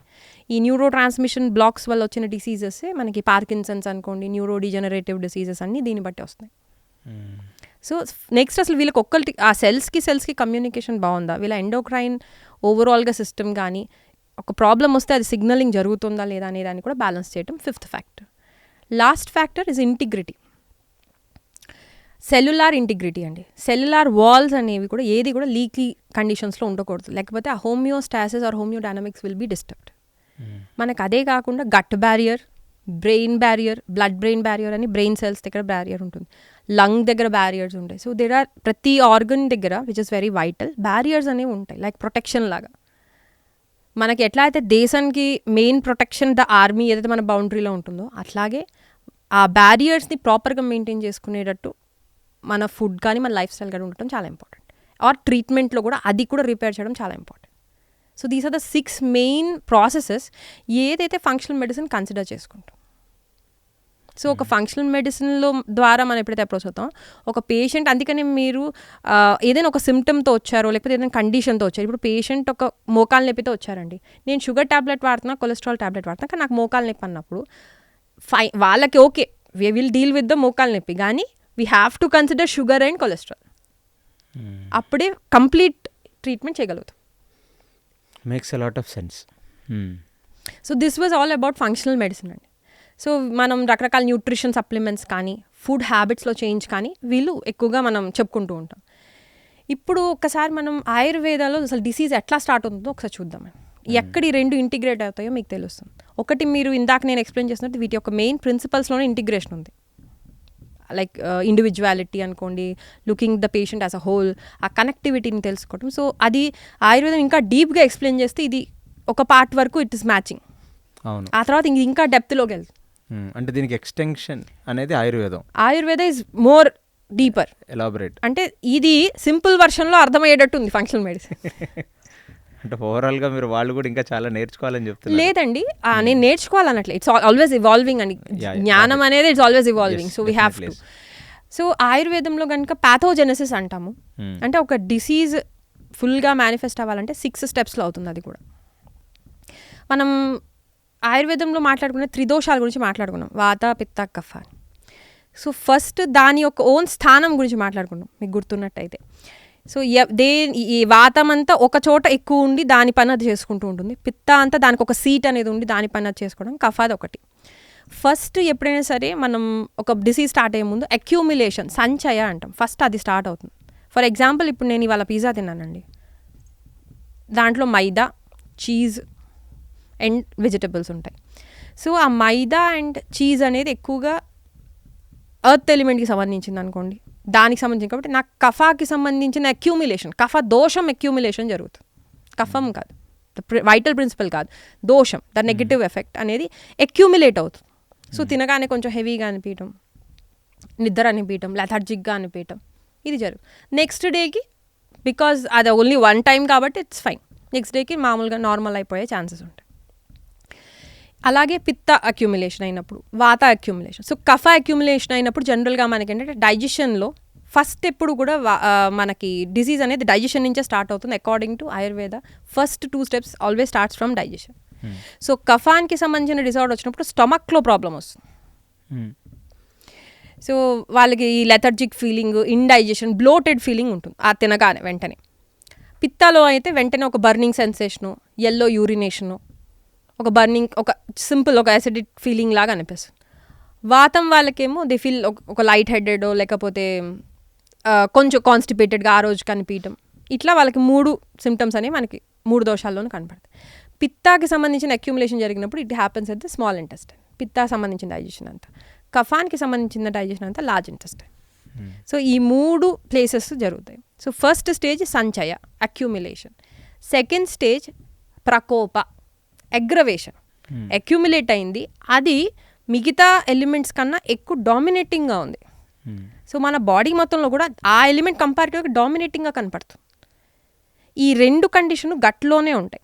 ఈ న్యూరో ట్రాన్స్మిషన్ బ్లాక్స్ వల్ల వచ్చిన డిసీజెస్ మనకి పార్కిన్సన్స్ అనుకోండి, న్యూరో డిజనరేటివ్ డిసీజెస్ అన్నీ దీన్ని బట్టి వస్తాయి. సో నెక్స్ట్ అసలు వీళ్ళకి ఒక్కరికి ఆ సెల్స్కి కమ్యూనికేషన్ బాగుందా, వీళ్ళ ఎండోక్రైన్ ఓవరాల్గా సిస్టమ్ కానీ ఒక ప్రాబ్లం వస్తే అది సిగ్నలింగ్ జరుగుతుందా లేదా అనే దాన్ని కూడా బ్యాలెన్స్ చేయడం 5th factor. Last factor is integrity, cellular integrity అండి. సెల్యులార్ వాల్స్ అనేవి కూడా ఏది కూడా లీకీ కండిషన్స్లో ఉండకూడదు, లేకపోతే ఆ homeostasis or homeodynamics will be disturbed. మనకు అదే కాకుండా gut barrier, brain barrier, blood brain barrier అని బ్రెయిన్ సెల్స్ దగ్గర బ్యారియర్ ఉంటుంది, లంగ్ దగ్గర బ్యారియర్స్ ఉంటాయి. సో దేర్ ఆర్ ప్రతి ఆర్గన్ దగ్గర which is very vital barriers అనేవి ఉంటాయి, లైక్ ప్రొటెక్షన్ లాగా. మనకి ఎట్లా అయితే దేశానికి మెయిన్ ప్రొటెక్షన్ ద ఆర్మీ ఏదైతే మన బౌండరీలో ఉంటుందో, అట్లాగే ఆ బ్యారియర్స్ని ప్రాపర్గా మెయింటైన్ చేసుకునేటట్టు మన ఫుడ్ కానీ మన లైఫ్ స్టైల్ కానీ ఉండటం చాలా ఇంపార్టెంట్. ఆర్ ట్రీట్మెంట్లో కూడా అది కూడా రిపేర్ చేయడం చాలా important. So these are the 6 main processes ఏదైతే ఫంక్షనల్ మెడిసిన్ కన్సిడర్ చేసుకుంటాం. సో ఒక ఫంక్షనల్ మెడిసిన్లో ద్వారా మనం ఎప్పుడైతే అప్రోచ్ అవుతాం ఒక పేషెంట్, అందుకని మీరు ఏదైనా ఒక సిమ్టమ్తో వచ్చారో లేకపోతే ఏదైనా కండిషన్తో వచ్చారు. ఇప్పుడు పేషెంట్ ఒక మోకాలు నొప్పితో వచ్చారండి, నేను షుగర్ ట్యాబ్లెట్ వాడుతున్నా, కొలెస్ట్రాల్ ట్యాబ్లెట్ వాడుతున్నా, కానీ నాకు మోకాలు నొప్పి అన్నప్పుడు వాళ్ళకి okay we will deal with the మోకాలు నొప్పి, కానీ we have to consider sugar and cholesterol. అప్పుడే కంప్లీట్ ట్రీట్మెంట్ చేయగలుగుతాం. Makes a lot of sense. So this was all about functional medicine అండి. సో మనం రకరకాల న్యూట్రిషన్ సప్లిమెంట్స్ కానీ ఫుడ్ హ్యాబిట్స్లో చేంజ్ కానీ వీళ్ళు ఎక్కువగా మనం చెప్పుకుంటూ ఉంటాం. ఇప్పుడు ఒకసారి మనం ఆయుర్వేదాలో అసలు డిసీజ్ ఎట్లా స్టార్ట్ అవుతుందో ఒకసారి చూద్దామండి. ఎక్కడి 2 ఇంటిగ్రేట్ అవుతాయో మీకు తెలుస్తుంది. ఒకటి మీరు ఇందాక నేను ఎక్స్ప్లెయిన్ చేసినట్టు వీటి యొక్క మెయిన్ ప్రిన్సిపల్స్లోనే ఇంటిగ్రేషన్ ఉంది. లైక్ ఇండివిజువాలిటీ అనుకోండి, looking the patient as a whole, ఆ కనెక్టివిటీని తెలుసుకోవడం. సో అది ఆయుర్వేదం ఇంకా డీప్గా ఎక్స్ప్లెయిన్ చేస్తే ఇది ఒక పార్ట్ వరకు ఇట్ ఇస్ మ్యాచింగ్. అవును. ఆ తర్వాత ఇంకా డెప్త్లోకి వెళ్తుంది. అంటే దీనికి ఎక్స్టెన్షన్ అనేది Ayurveda is more deeper elaborate. అంటే ఇది సింపుల్ వర్షన్లో అర్థమయ్యేటట్టు ఉంది ఫంక్షనల్ మెడిసిన్. అంటే ఓవరాల్గా మీరు వాళ్ళు కూడా ఇంకా చాలా నేర్చుకోవాలని చెప్తున్నారు. లేదండి, నేను నేర్చుకోవాలన్నట్లే, ఇట్స్ ఆల్వేస్ ఇవాల్వింగ్ అండి. జ్ఞానం అనేది it's always evolving, so we have to. So ఆయుర్వేదంలో కనుక ప్యాథోజెనసిస్ అంటాము. అంటే ఒక డిసీజ్ ఫుల్గా మేనిఫెస్ట్ అవ్వాలంటే 6 స్టెప్స్లో అవుతుంది. అది కూడా మనం ఆయుర్వేదంలో మాట్లాడుకున్న 3 దోషాల గురించి మాట్లాడుకున్నాం, వాత పిత్త కఫ. సో ఫస్ట్ దాని యొక్క ఓన్ స్థానం గురించి మాట్లాడుకున్నాం మీకు గుర్తున్నట్టయితే. సో ఈ వాతం అంతా ఒక చోట ఎక్కువ ఉండి దాని పని అది చేసుకుంటూ ఉంటుంది, పిత్త అంతా దానికి ఒక సీట్ అనేది ఉండి దాని పని అది చేసుకోవడం, కఫ అది ఒకటి. ఫస్ట్ ఎప్పుడైనా సరే మనం ఒక డిసీజ్ స్టార్ట్ అయ్యే ముందు అక్యూమిలేషన్, సంచయ అంటాం, ఫస్ట్ అది స్టార్ట్ అవుతుంది. ఫర్ ఎగ్జాంపుల్ ఇప్పుడు నేను ఇవాళ పిజ్జా తిన్నానండి, దాంట్లో మైదా, చీజ్ అండ్ వెజిటబుల్స్ ఉంటాయి. సో ఆ మైదా అండ్ చీజ్ అనేది ఎక్కువగా ఎర్త్ ఎలిమెంట్కి సంబంధించింది అనుకోండి, దానికి సంబంధించి, కాబట్టి నాకు కఫాకి సంబంధించిన అక్యూమిలేషన్, కఫ దోషం అక్యూమిలేషన్ జరుగుతుంది. కఫం కాదు, వైటల్ ప్రిన్సిపల్ కాదు, దోషం, ద నెగిటివ్ ఎఫెక్ట్ అనేది అక్యూమిలేట్ అవుతుంది. సో తినగానే కొంచెం హెవీగా అనిపించడం, నిద్ర అనిపించడం, లెథార్జిక్గా అనిపించడం, ఇది జరుగుతుంది. నెక్స్ట్ డేకి బికాజ్ అది ఓన్లీ 1 టైం కాబట్టి ఇట్స్ ఫైన్, నెక్స్ట్ డేకి మామూలుగా నార్మల్ అయిపోయే ఛాన్సెస్ ఉంటాయి. అలాగే పిత్త అక్యూమిలేషన్ అయినప్పుడు, వాత అక్యూమిలేషన్, సో కఫ అక్యూమిలేషన్ అయినప్పుడు జనరల్గా మనకి ఏంటంటే డైజెషన్లో ఫస్ట్ ఎప్పుడు కూడా మనకి డిసీజ్ అనేది డైజెషన్ నుంచే స్టార్ట్ అవుతుంది. According to Ayurveda first 2 steps always starts from digestion. So కఫానికి సంబంధించిన డిసార్డర్ వచ్చినప్పుడు స్టమక్లో ప్రాబ్లం వస్తుంది. సో వాళ్ళకి ఈ lethargic feeling, indigestion, bloated feeling ఉంటుంది ఆ తినగానే వెంటనే. పిత్తాలో అయితే వెంటనే ఒక బర్నింగ్ సెన్సేషను, ఎల్లో యూరినేషను, ఒక బర్నింగ్, ఒక సింపుల్ ఒక యాసిడిక్ ఫీలింగ్ లాగా అనిపిస్తుంది. వాతం వాళ్ళకేమో దే ఫీల్ ఒక లైట్ హెడెడో లేకపోతే కొంచెం కాన్స్టిపేటెడ్గా ఆ రోజు కనిపించడం, ఇట్లా వాళ్ళకి 3 సిమ్టమ్స్ అనేవి మనకి 3 దోషాల్లోనూ కనపడతాయి. పిత్తాకి సంబంధించిన అక్యూములేషన్ జరిగినప్పుడు it happens at the small intestine, పిత్తాకి సంబంధించిన డైజెషన్ అంతా. కఫానికి సంబంధించిన డైజెషన్ అంతా లార్జ్ ఇంటెస్టైన్. సో ఈ 3 ప్లేసెస్ జరుగుతాయి. సో ఫస్ట్ స్టేజ్ సంచయ, అక్యూములేషన్. సెకండ్ స్టేజ్ ప్రకోప, అగ్రవేషన్. అక్యూములేట్ అయింది, అది మిగతా ఎలిమెంట్స్ కన్నా ఎక్కువ డామినేటింగ్గా ఉంది. సో మన బాడీ మొత్తంలో కూడా ఆ ఎలిమెంట్ కంపారిటివ్గా డామినేటింగ్గా కనపడుతుంది. ఈ 2 కండిషన్లు గట్లోనే ఉంటాయి.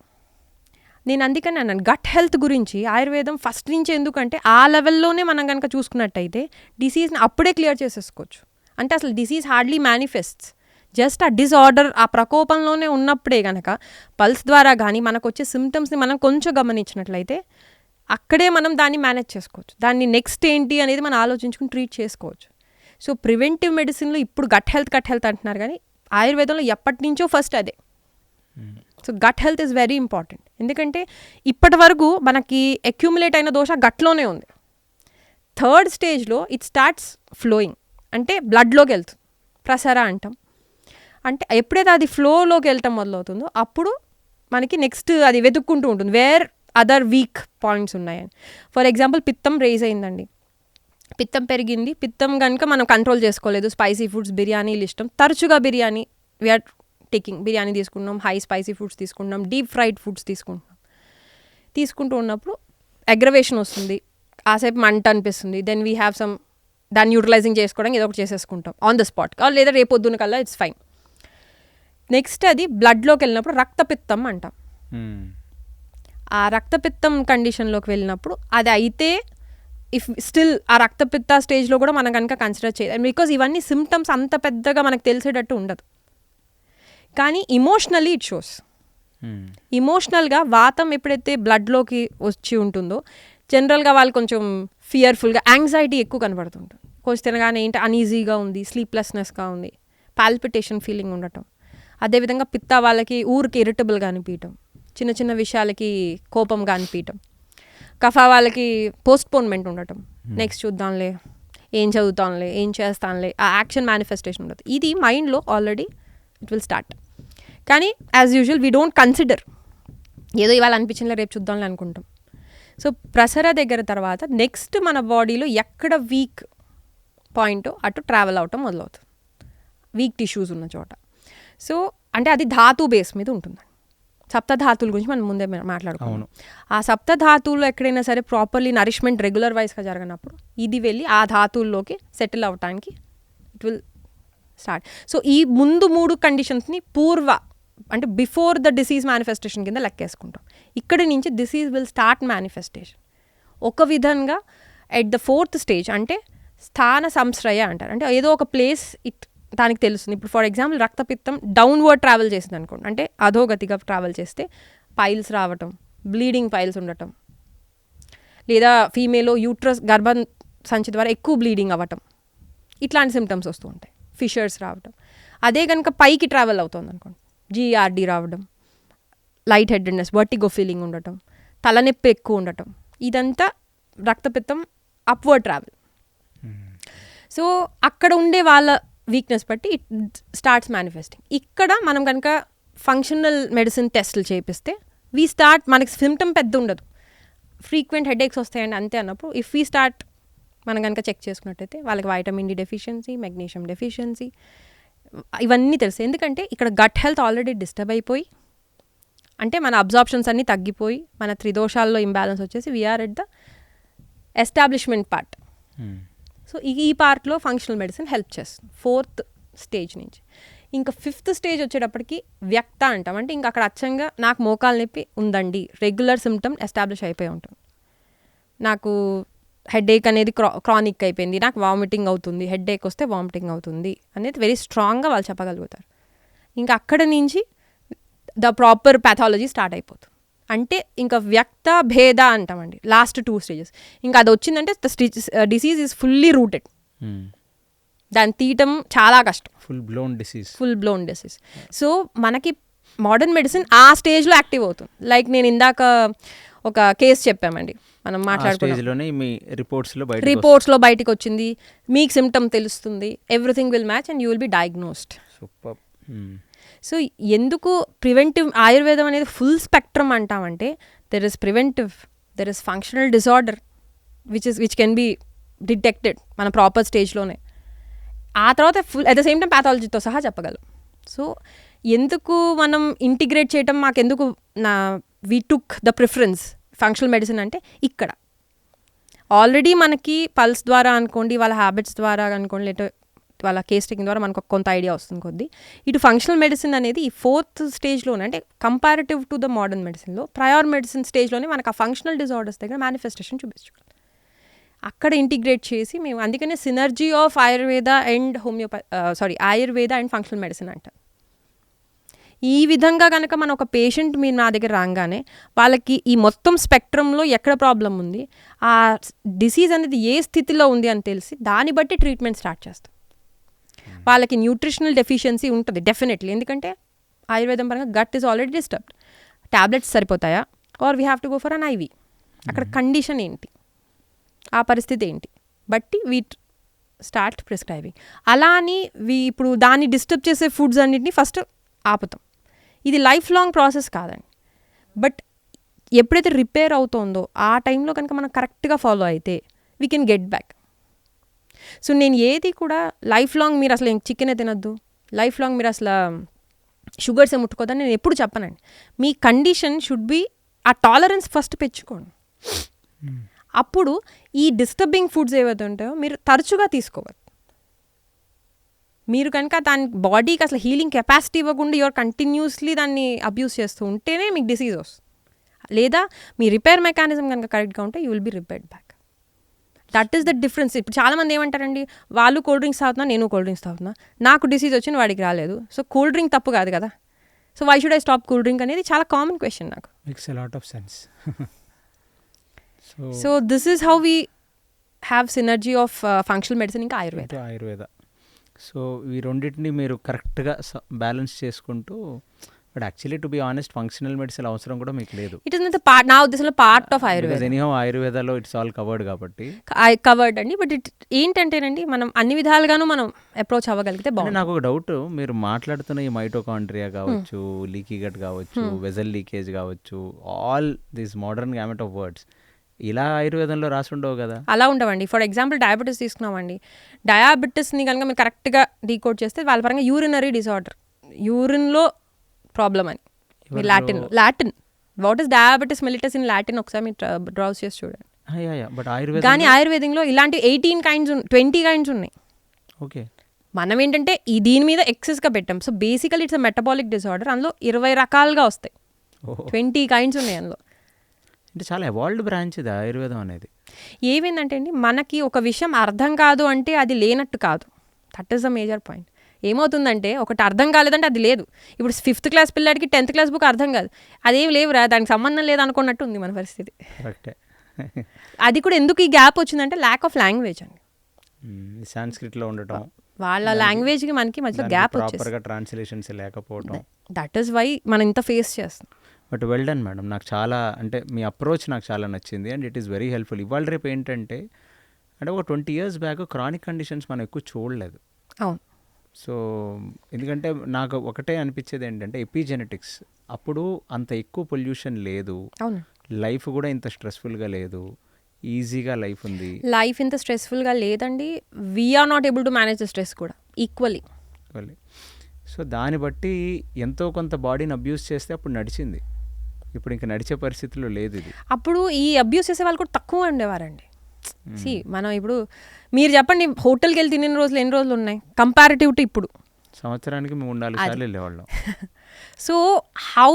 నేను అందుకని అన్నాను గట్ హెల్త్ గురించి ఆయుర్వేదం ఫస్ట్ నుంచి, ఎందుకంటే ఆ లెవెల్లోనే మనం కనుక చూసుకున్నట్టయితే డిసీజ్ని అప్పుడే క్లియర్ చేసేసుకోవచ్చు. అంటే అసలు డిసీజ్ హార్డ్లీ మేనిఫెస్ట్స్, జస్ట్ ఆ డిసార్డర్ ఆ ప్రకోపంలోనే ఉన్నప్పుడే కనుక పల్స్ ద్వారా కానీ మనకు వచ్చే సిమ్టమ్స్ని మనం కొంచెం గమనించినట్లయితే అక్కడే మనం దాన్ని మేనేజ్ చేసుకోవచ్చు. దాన్ని నెక్స్ట్ ఏంటి అనేది మనం ఆలోచించుకుని ట్రీట్ చేసుకోవచ్చు. సో ప్రివెంటివ్ మెడిసిన్లో ఇప్పుడు గట్ హెల్త్ అంటున్నారు, కానీ ఆయుర్వేదంలో ఎప్పటి నుంచో ఫస్ట్ అదే. So gut health is very important. ఎందుకంటే ఇప్పటి వరకు మనకి అక్యూములేట్ అయిన దోష గట్లోనే ఉంది. థర్డ్ స్టేజ్లో ఇట్ స్టార్ట్స్ ఫ్లోయింగ్, అంటే బ్లడ్లోకి వెళ్తుంది, ప్రసర అంటాం. అంటే ఎప్పుడైతే అది ఫ్లోలోకి వెళ్ళటం మొదలవుతుందో అప్పుడు మనకి నెక్స్ట్ అది వెతుక్కుంటూ ఉంటుంది వేర్ అదర్ వీక్ పాయింట్స్ ఉన్నాయని. ఫర్ ఎగ్జాంపుల్ పిత్తం రేజ్ అయిందండి, పిత్తం పెరిగింది, పిత్తం కనుక మనం కంట్రోల్ చేసుకోలేదు, స్పైసీ ఫుడ్స్ బిర్యానీలు ఇష్టం, తరచుగా బిర్యానీ వీఆర్ టేకింగ్, బిర్యానీ తీసుకుంటున్నాం, హై స్పైసీ ఫుడ్స్ తీసుకుంటున్నాం, డీప్ ఫ్రైడ్ ఫుడ్స్ తీసుకుంటూ ఉన్నప్పుడు అగ్రవేషన్ వస్తుంది, ఆసేపు మంట అనిపిస్తుంది, దెన్ వీ హ్యావ్ సమ్ దాన్ని యూటిలైజింగ్ చేసుకోవడానికి ఏదో ఒకటి చేసేసుకుంటాం ఆన్ ద స్పాట్, లేదా రేపొద్దున కల్లా ఇట్స్ ఫైన్. నెక్స్ట్ అది బ్లడ్లోకి వెళ్ళినప్పుడు రక్తపిత్తం అంటాం. ఆ రక్తపిత్తం కండిషన్లోకి వెళ్ళినప్పుడు అది అయితే ఇఫ్ స్టిల్ ఆ రక్తపిత్త స్టేజ్లో కూడా మనం కనుక కన్సిడర్ చేయాలి, బికాజ్ ఇవన్నీ సిమ్టమ్స్ అంత పెద్దగా మనకు తెలిసేటట్టు ఉండదు. కానీ ఇమోషనల్లీ ఇట్ షోస్. ఇమోషనల్గా వాతం ఎప్పుడైతే బ్లడ్లోకి వచ్చి ఉంటుందో జనరల్గా వాళ్ళు కొంచెం ఫియర్ఫుల్గా, యాంగ్జైటీ ఎక్కువ కనబడుతుంటుంది. కొంచెం తినగానే ఏంటి అనీజీగా ఉంది, స్లీప్లెస్నెస్గా ఉంది, పాల్పిటేషన్ ఫీలింగ్ ఉండటం. అదేవిధంగా పిత్త వాళ్ళకి ఊరికి ఇరిటబుల్గా అనిపించటం, చిన్న చిన్న విషయాలకి కోపంగా అనిపించటం. కఫ వాళ్ళకి పోస్ట్పోన్మెంట్ ఉండటం, నెక్స్ట్ చూద్దాంలే, ఏం చదువుతాంలే, ఏం చేస్తానులే, ఆ యాక్షన్ మేనిఫెస్టేషన్ ఉండదు. ఇది మైండ్లో ఆల్రెడీ ఇట్ విల్ స్టార్ట్. కానీ as usual we don't consider, ఏదో ఇవాళ అనిపించిందిలే రేపు చూద్దాంలే అనుకుంటాం. సో ప్రసర దగ్గర తర్వాత నెక్స్ట్ మన బాడీలో ఎక్కడ వీక్ పాయింటో అటు ట్రావెల్ అవటం మొదలవుతుంది, వీక్ టిష్యూస్ ఉన్న చోట. సో అంటే అది ధాతు బేస్ మీద ఉంటుంది. సప్తధాతువుల గురించి మనం ముందే మాట్లాడుకున్నాం. ఆ సప్తధాతువులు ఎక్కడైనా సరే ప్రాపర్లీ నరిష్మెంట్ రెగ్యులర్ వైజ్గా జరగనప్పుడు ఇది వెళ్ళి ఆ ధాతువుల్లోకి సెటిల్ అవ్వటానికి ఇట్ విల్ స్టార్ట్. సో ఈ ముందు 3 కండిషన్స్ని అంటే బిఫోర్ ద డిసీజ్ మేనిఫెస్టేషన్ కింద లెక్కేసుకుంటాం. ఇక్కడి నుంచి డిసీజ్ విల్ స్టార్ట్ మేనిఫెస్టేషన్. ఒక విధంగా ఎట్ ద 4th స్టేజ్ అంటే స్థాన సంశ్రయ అంటారు, అంటే ఏదో ఒక ప్లేస్ దానికి తెలుస్తుంది. ఇప్పుడు ఫర్ ఎగ్జాంపుల్ రక్తపిత్తం డౌన్వర్డ్ ట్రావెల్ చేసింది అనుకోండి, అంటే అధోగతిగా ట్రావెల్ చేస్తే పైల్స్ రావటం, బ్లీడింగ్ పైల్స్ ఉండటం, లేదా ఫీమేల్లో యూట్రస్ గర్భం సంచి ద్వారా ఎక్కువ బ్లీడింగ్ అవ్వటం, ఇట్లాంటి సిమ్టమ్స్ వస్తూ ఉంటాయి, ఫిషర్స్ రావటం. అదే కనుక పైకి ట్రావెల్ అవుతుంది అనుకోండి, జీఆర్డీ రావడం, లైట్ హెడెడ్నెస్, వర్టిగో ఫీలింగ్ ఉండటం, తలనొప్పి ఎక్కువ ఉండటం, ఇదంతా రక్తపిత్తం అప్వర్డ్ ట్రావెల్. సో అక్కడ ఉండే వాళ్ళ వీక్నెస్ బట్టి ఇట్ స్టార్ట్స్ మేనిఫెస్టింగ్. ఇక్కడ మనం కనుక ఫంక్షనల్ మెడిసిన్ టెస్టులు చేపిస్తే మనకి సిమ్టమ్ పెద్ద ఉండదు, ఫ్రీక్వెంట్ హెడేక్స్ వస్తాయండి అంతే అన్నప్పుడు ఇఫ్ వీ స్టార్ట్ మనం కనుక చెక్ చేసుకున్నట్టయితే వాళ్ళకి vitamin D deficiency, magnesium deficiency, ఇవన్నీ తెలుసు. ఎందుకంటే ఇక్కడ గట్ హెల్త్ ఆల్రెడీ డిస్టర్బ్ అయిపోయి, అంటే మన అబ్జార్ప్షన్స్ అన్నీ తగ్గిపోయి మన త్రిదోషాల్లో ఇంబ్యాలెన్స్ వచ్చేసి we are at the establishment part. So ఈ పార్ట్లో ఫంక్షనల్ మెడిసిన్ హెల్ప్ చేస్తుంది 4th స్టేజ్ నుంచి. ఇంకా 5th స్టేజ్ వచ్చేటప్పటికి వ్యక్త అంటాం, అంటే ఇంకా అక్కడ అచ్చంగా నాకు మోకాలు నొప్పి ఉందండి, రెగ్యులర్ సిమ్టమ్ ఎస్టాబ్లిష్ అయిపోయి ఉంటుంది, నాకు హెడేక్ అనేది క్రానిక్ అయిపోయింది, నాకు వామిటింగ్ అవుతుంది, హెడేక్ వస్తే వామిటింగ్ అవుతుంది అనేది వెరీ స్ట్రాంగ్గా వాళ్ళు చెప్పగలుగుతారు. ఇంకా అక్కడ నుంచి ద ప్రాపర్ ప్యాథాలజీ స్టార్ట్ అయిపోతుంది. అంటే ఇంకా వ్యక్త భేద అంటామండి లాస్ట్ 2 స్టేజెస్. ఇంకా అది వచ్చిందంటే the disease is fully rooted, దాన్ని తీయటం చాలా కష్టం, ఫుల్ బ్లోన్ డిసీజ్. సో మనకి మోడర్న్ మెడిసిన్ ఆ స్టేజ్లో యాక్టివ్ అవుతుంది. లైక్ నేను ఇందాక ఒక కేసు చెప్పామండి, మనం మాట్లాడుకున్నాం, రిపోర్ట్స్లో బయటికి వచ్చింది, మీకు సిమ్టమ్ తెలుస్తుంది, everything will match and you will be diagnosed. So ఎందుకు ప్రివెంటివ్ ఆయుర్వేదం అనేది ఫుల్ స్పెక్ట్రమ్ అంటామంటే there is preventive, there is functional disorder which can be detected మన ప్రాపర్ స్టేజ్లోనే. ఆ తర్వాత full at the same time ప్యాథాలజీతో సహా చెప్పగలం. సో ఎందుకు మనం ఇంటిగ్రేట్ చేయటం, మాకెందుకు we took the preference functional medicine అంటే ఇక్కడ ఆల్రెడీ మనకి పల్స్ ద్వారా అనుకోండి, వాళ్ళ హ్యాబిట్స్ ద్వారా అనుకోండి, లేదా వాళ్ళ కేస్ టేకింగ్ ద్వారా మనకు కొంత ఐడియా వస్తుంది కొద్ది. ఇటు ఫంక్షనల్ మెడిసిన్ అనేది ఈ 4th స్టేజ్లోనే, అంటే కంపారిటివ్ టు ద మోడర్న్ మెడిసిన్లో ప్రయర్ మెడిసిన్ స్టేజ్లోనే మనకు ఆ ఫంక్షనల్ డిజార్డర్స్ దగ్గర మేనిఫెస్టేషన్ చూపించుకోవాలి. అక్కడ ఇంటిగ్రేట్ చేసి మేము అందుకనే synergy of Ayurveda and Ayurveda and functional medicine అంటారు. ఈ విధంగా కనుక మన ఒక పేషెంట్ మీరు నా దగ్గర రాగానే వాళ్ళకి ఈ మొత్తం స్పెక్ట్రంలో ఎక్కడ ప్రాబ్లం ఉంది, ఆ డిసీజ్ అనేది ఏ స్థితిలో ఉంది అని తెలిసి దాన్ని బట్టి ట్రీట్మెంట్ స్టార్ట్ చేస్తాం. వాళ్ళకి న్యూట్రిషనల్ డెఫిషియన్సీ ఉంటుంది డెఫినెట్లీ, ఎందుకంటే ఆయుర్వేదం పరంగా gut is already disturbed. Tablets సరిపోతాయా, or we have to go for an IV. అక్కడ కండిషన్ ఏంటి, ఆ పరిస్థితి ఏంటి బట్టి వీ స్టార్ట్ ప్రిస్క్రైబింగ్. అలా అని ఇప్పుడు దాన్ని డిస్టర్బ్ చేసే ఫుడ్స్ అన్నిటిని ఫస్ట్ ఆపుతాం. ఇది లైఫ్ లాంగ్ ప్రాసెస్ కాదండి. బట్ ఎప్పుడైతే రిపేర్ అవుతుందో ఆ టైంలో కనుక మనం కరెక్ట్గా ఫాలో అయితే we can get back. So నేను ఏది కూడా లైఫ్ లాంగ్ మీరు అసలు చికెనే తినొద్దు, లైఫ్ లాంగ్ మీరు అసలు షుగర్సే ముట్టుకోదని నేను ఎప్పుడు చెప్పనండి. మీ కండిషన్ షుడ్ బి ఆ టాలరెన్స్ ఫస్ట్ పెంచుకోండి. అప్పుడు ఈ డిస్టర్బింగ్ ఫుడ్స్ ఏవైతే ఉంటాయో మీరు తరచుగా తీసుకోవాలి. మీరు కనుక దాని బాడీకి అసలు హీలింగ్ కెపాసిటీ ఇవ్వకుండా యువర్ కంటిన్యూస్లీ దాన్ని అబ్యూస్ చేస్తూ ఉంటేనే మీకు డిసీజ్ వస్తుంది. లేదా మీ రిపేర్ మెకానిజం కనుక కరెక్ట్గా ఉంటే you will B repaired back. That is the difference. ఇప్పుడు చాలామంది ఏమంటారండి, వాళ్ళు కూల్ డ్రింక్స్ తాగుతున్నా, నేను కూల్ డ్రింక్స్ తాగుతున్నా, నాకు డిసీజ్ వచ్చింది వాడికి రాలేదు, సో కూల్ డ్రింక్ తప్పు కాదు కదా, so why should I stop cool drink అనేది చాలా కామన్ క్వశ్చన్ నాకు. Makes a lot of sense. So this is how we have synergy of functional medicine ఇంకా ఆయుర్వేద. సో ఈ రెండింటిని మీరు కరెక్ట్గా బ్యాలెన్స్ చేసుకుంటూ, but actually to be honest functional medicine అవసరం కూడా మీకు లేదు. ఇట్ ఇస్ నాట్ నా ఉద్దేశంలో పార్ట్ ఆఫ్ ఆయుర్వేద. ఎనీహౌ ఆయుర్వేదాలో ఇట్స్ ఆల్ కవర్డ్ కాబట్టి కవర్డ్ అండి. బట్ ఏంటంటేనండి మనం అన్ని విధాలుగాను మనం అప్రోచ్ అవ్వగలిగితే బాగుంది. నాకు ఒక డౌట్, మీరు మాట్లాడుతున్న ఈ మైటోకాండ్రియా కావచ్చు, లీకీ గట్ కావచ్చు, వెజల్ లీకేజ్ కావచ్చు, all these modern gamete of words ఇలా ఆయుర్వేదంలో రాసి ఉండవు కదా. అలా ఉండవండి. ఫర్ ఎగ్జాంపుల్ డయాబెటీస్ తీసుకున్నామండి, డయాబెటీస్ని కనుక మీరు కరెక్ట్గా డీకోడ్ చేస్తే వాళ్ళ పరంగా యూరినరీ డిసార్డర్, యూరిన్లో ప్రాబ్లం అని Latin what is diabetes mellitus in Latin ఒకసారి మీరు బ్రౌజ్ చేసి చూడండి. బట్ ఆయుర్వేదం కానీ ఆయుర్వేదంలో ఇలాంటి 18 కైండ్స్ 20 కైండ్స్ ఉన్నాయి. ఓకే, మనం ఏంటంటే దీని మీద ఎక్సెస్గా పెట్టాం. So basically it's metabolic disorder. అందులో 20 రకాలుగా వస్తాయి, 20 కైండ్స్ ఉన్నాయి అందులో. అంటే చాలా ఎవాల్వ్డ్ బ్రాంచ్ ఇది ఆయుర్వేదం అనేది. ఏమైందంటే అండి, మనకి ఒక విషయం అర్థం కాదు అంటే అది లేనట్టు కాదు. That is the major point. ఏమవుతుందంటే ఒకటి అర్థం కాలేదంటే అది లేదు. ఇప్పుడు 5th క్లాస్ పిల్లాడికి 10th క్లాస్ బుక్ అర్థం కాదు, అదేం లేవురా, దానికి సంబంధం లేదు అనుకున్నట్టు ఉంది మన పరిస్థితి. అది కూడా ఎందుకు ఈ గ్యాప్ వచ్చిందంటే ల్యాక్ ఆఫ్ లాంగ్వేజ్ అండి. సాంస్క్రిట్లో ఉండటం, వాళ్ళ లాంగ్వేజ్కి మనకి మధ్యలో గ్యాప్ వచ్చేసి ట్రాన్స్లేషన్స్ లేకపోవడం, దట్ ఈస్ వై మనం ఇంత ఫేస్ చేస్తాం. But well done madam. నాకు చాలా అంటే మీ అప్రోచ్ నాకు చాలా నచ్చింది and it is very helpful. ఇవాళ రేపు ఏంటంటే అంటే ఒక 20 years బ్యాక్ క్రానిక్ కండిషన్స్ మనం ఎక్కువ చూడలేదు. అవును. సో ఎందుకంటే నాకు ఒకటే అనిపించేది ఏంటంటే ఎపిజెనెటిక్స్ అప్పుడు అంత ఎక్కువ పొల్యూషన్ లేదు, లైఫ్ కూడా ఇంత స్ట్రెస్ఫుల్గా లేదు, ఈజీగా లైఫ్ ఉంది. లైఫ్ ఇంత స్ట్రెస్ఫుల్గా లేదండి. We are not able to manage the stress కూడా ఈక్వల్లీ. సో దాన్ని బట్టి ఎంతో కొంత బాడీని అబ్యూస్ చేస్తే అప్పుడు నడిచింది, ఇప్పుడు ఇంకా నడిచే పరిస్థితిలో లేదు ఇది. అప్పుడు ఈ అబ్యూస్ చేసే వాళ్ళు కూడా తక్కువ ఉండేవారండి. మనం ఇప్పుడు మీరు చెప్పండి, హోటల్కి వెళ్ళి తినే రోజులు ఎన్ని రోజులు ఉన్నాయి కంపారిటివ్ టు ఇప్పుడు? సంవత్సరానికి 3-4 సార్లు వెళ్ళేవాళ్ళం. సో హౌ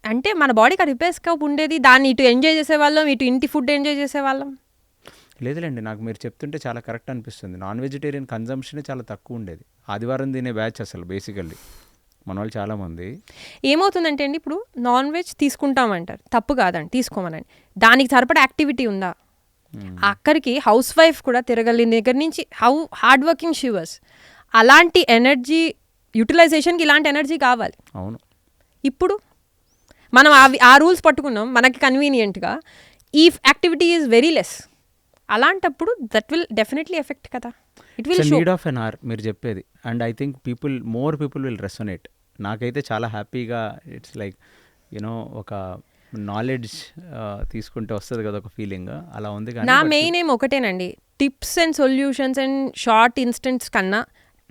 అంటే మన బాడీకి రిపేర్ స్కోప్ ఉండేది, దాన్ని ఇటు ఎంజాయ్ చేసేవాళ్ళం, ఇటు ఇంటి ఫుడ్ ఎంజాయ్ చేసేవాళ్ళం. లేదులేండి, నాకు మీరు చెప్తుంటే చాలా కరెక్ట్ అనిపిస్తుంది. నాన్ వెజిటేరియన్ కన్జంప్షన్ చాలా తక్కువ ఉండేది. ఆదివారం తినే బ్యాచ్ అసలు బేసికల్లీ మన వాళ్ళు చాలామంది. ఏమవుతుందంటే అండి, ఇప్పుడు నాన్ వెజ్ తీసుకుంటామంటారు, తప్పు కాదండి, తీసుకోమనండి. దానికి సరిపడా యాక్టివిటీ ఉందా? అక్కడికి హౌస్ వైఫ్ కూడా తిరగలిన దగ్గర నుంచి how hard working she was, అలాంటి ఎనర్జీ యూటిలైజేషన్కి ఇలాంటి ఎనర్జీ కావాలి. అవును. ఇప్పుడు మనం ఆ రూల్స్ పట్టుకున్నాం మనకి కన్వీనియంట్గా, ఈ యాక్టివిటీ ఈజ్ వెరీ లెస్. అలాంటప్పుడు దట్ విల్ డెఫినెట్లీ ఎఫెక్ట్ కదా. It will need of an hour మీరు చెప్పేది. And I think more people will resonate. నాకైతే చాలా హ్యాపీగా ఇట్స్ లైక్ యూనో ఒక నాలెడ్జ్ తీసుకుంటే వస్తుంది కదా ఒక ఫీలింగ్, అలా ఉంది. కానీ నా మెయిన్ ఏం ఒకటేనండి, tips and solutions and short instants కన్నా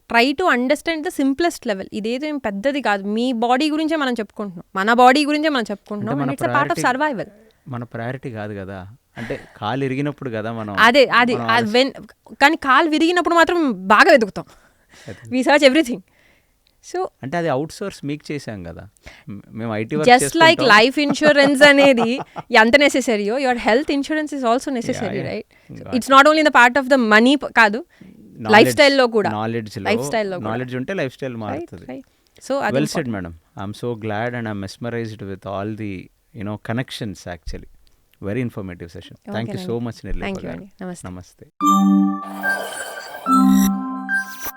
try to understand the simplest level. ఇదేదో ఏం పెద్దది కాదు, మీ బాడీ గురించే మనం చెప్పుకుంటున్నాం, మన బాడీ గురించే మనం చెప్పుకుంటున్నాం. It's a part of survival. మన ప్రయారిటీ కాదు కదా, అంటే కాలు ఇరిగినప్పుడు కదా మనం అదే కానీ కాలు విరిగినప్పుడు మాత్రం బాగా వెతుకుతాం, వి సర్చ్ ఎవ్రీథింగ్. సో అంటే అది అవుట్ సోర్స్ మీకు చేసాం కదా మేము, IT just like life insurance అనేది ఎంత నెసెసరీయో your health insurance is also necessary, right? It's not only the part of the money కాదు, లైఫ్ స్టైల్లో కూడా. నాలెడ్జ్ ఉంటే లైఫ్ స్టైల్ మారుతుంది. So well said madam. I'm so glad and I'm mesmerized with all the connections. Actually very informative session. Thank you so much నిర్లేప గారు. నమస్తే.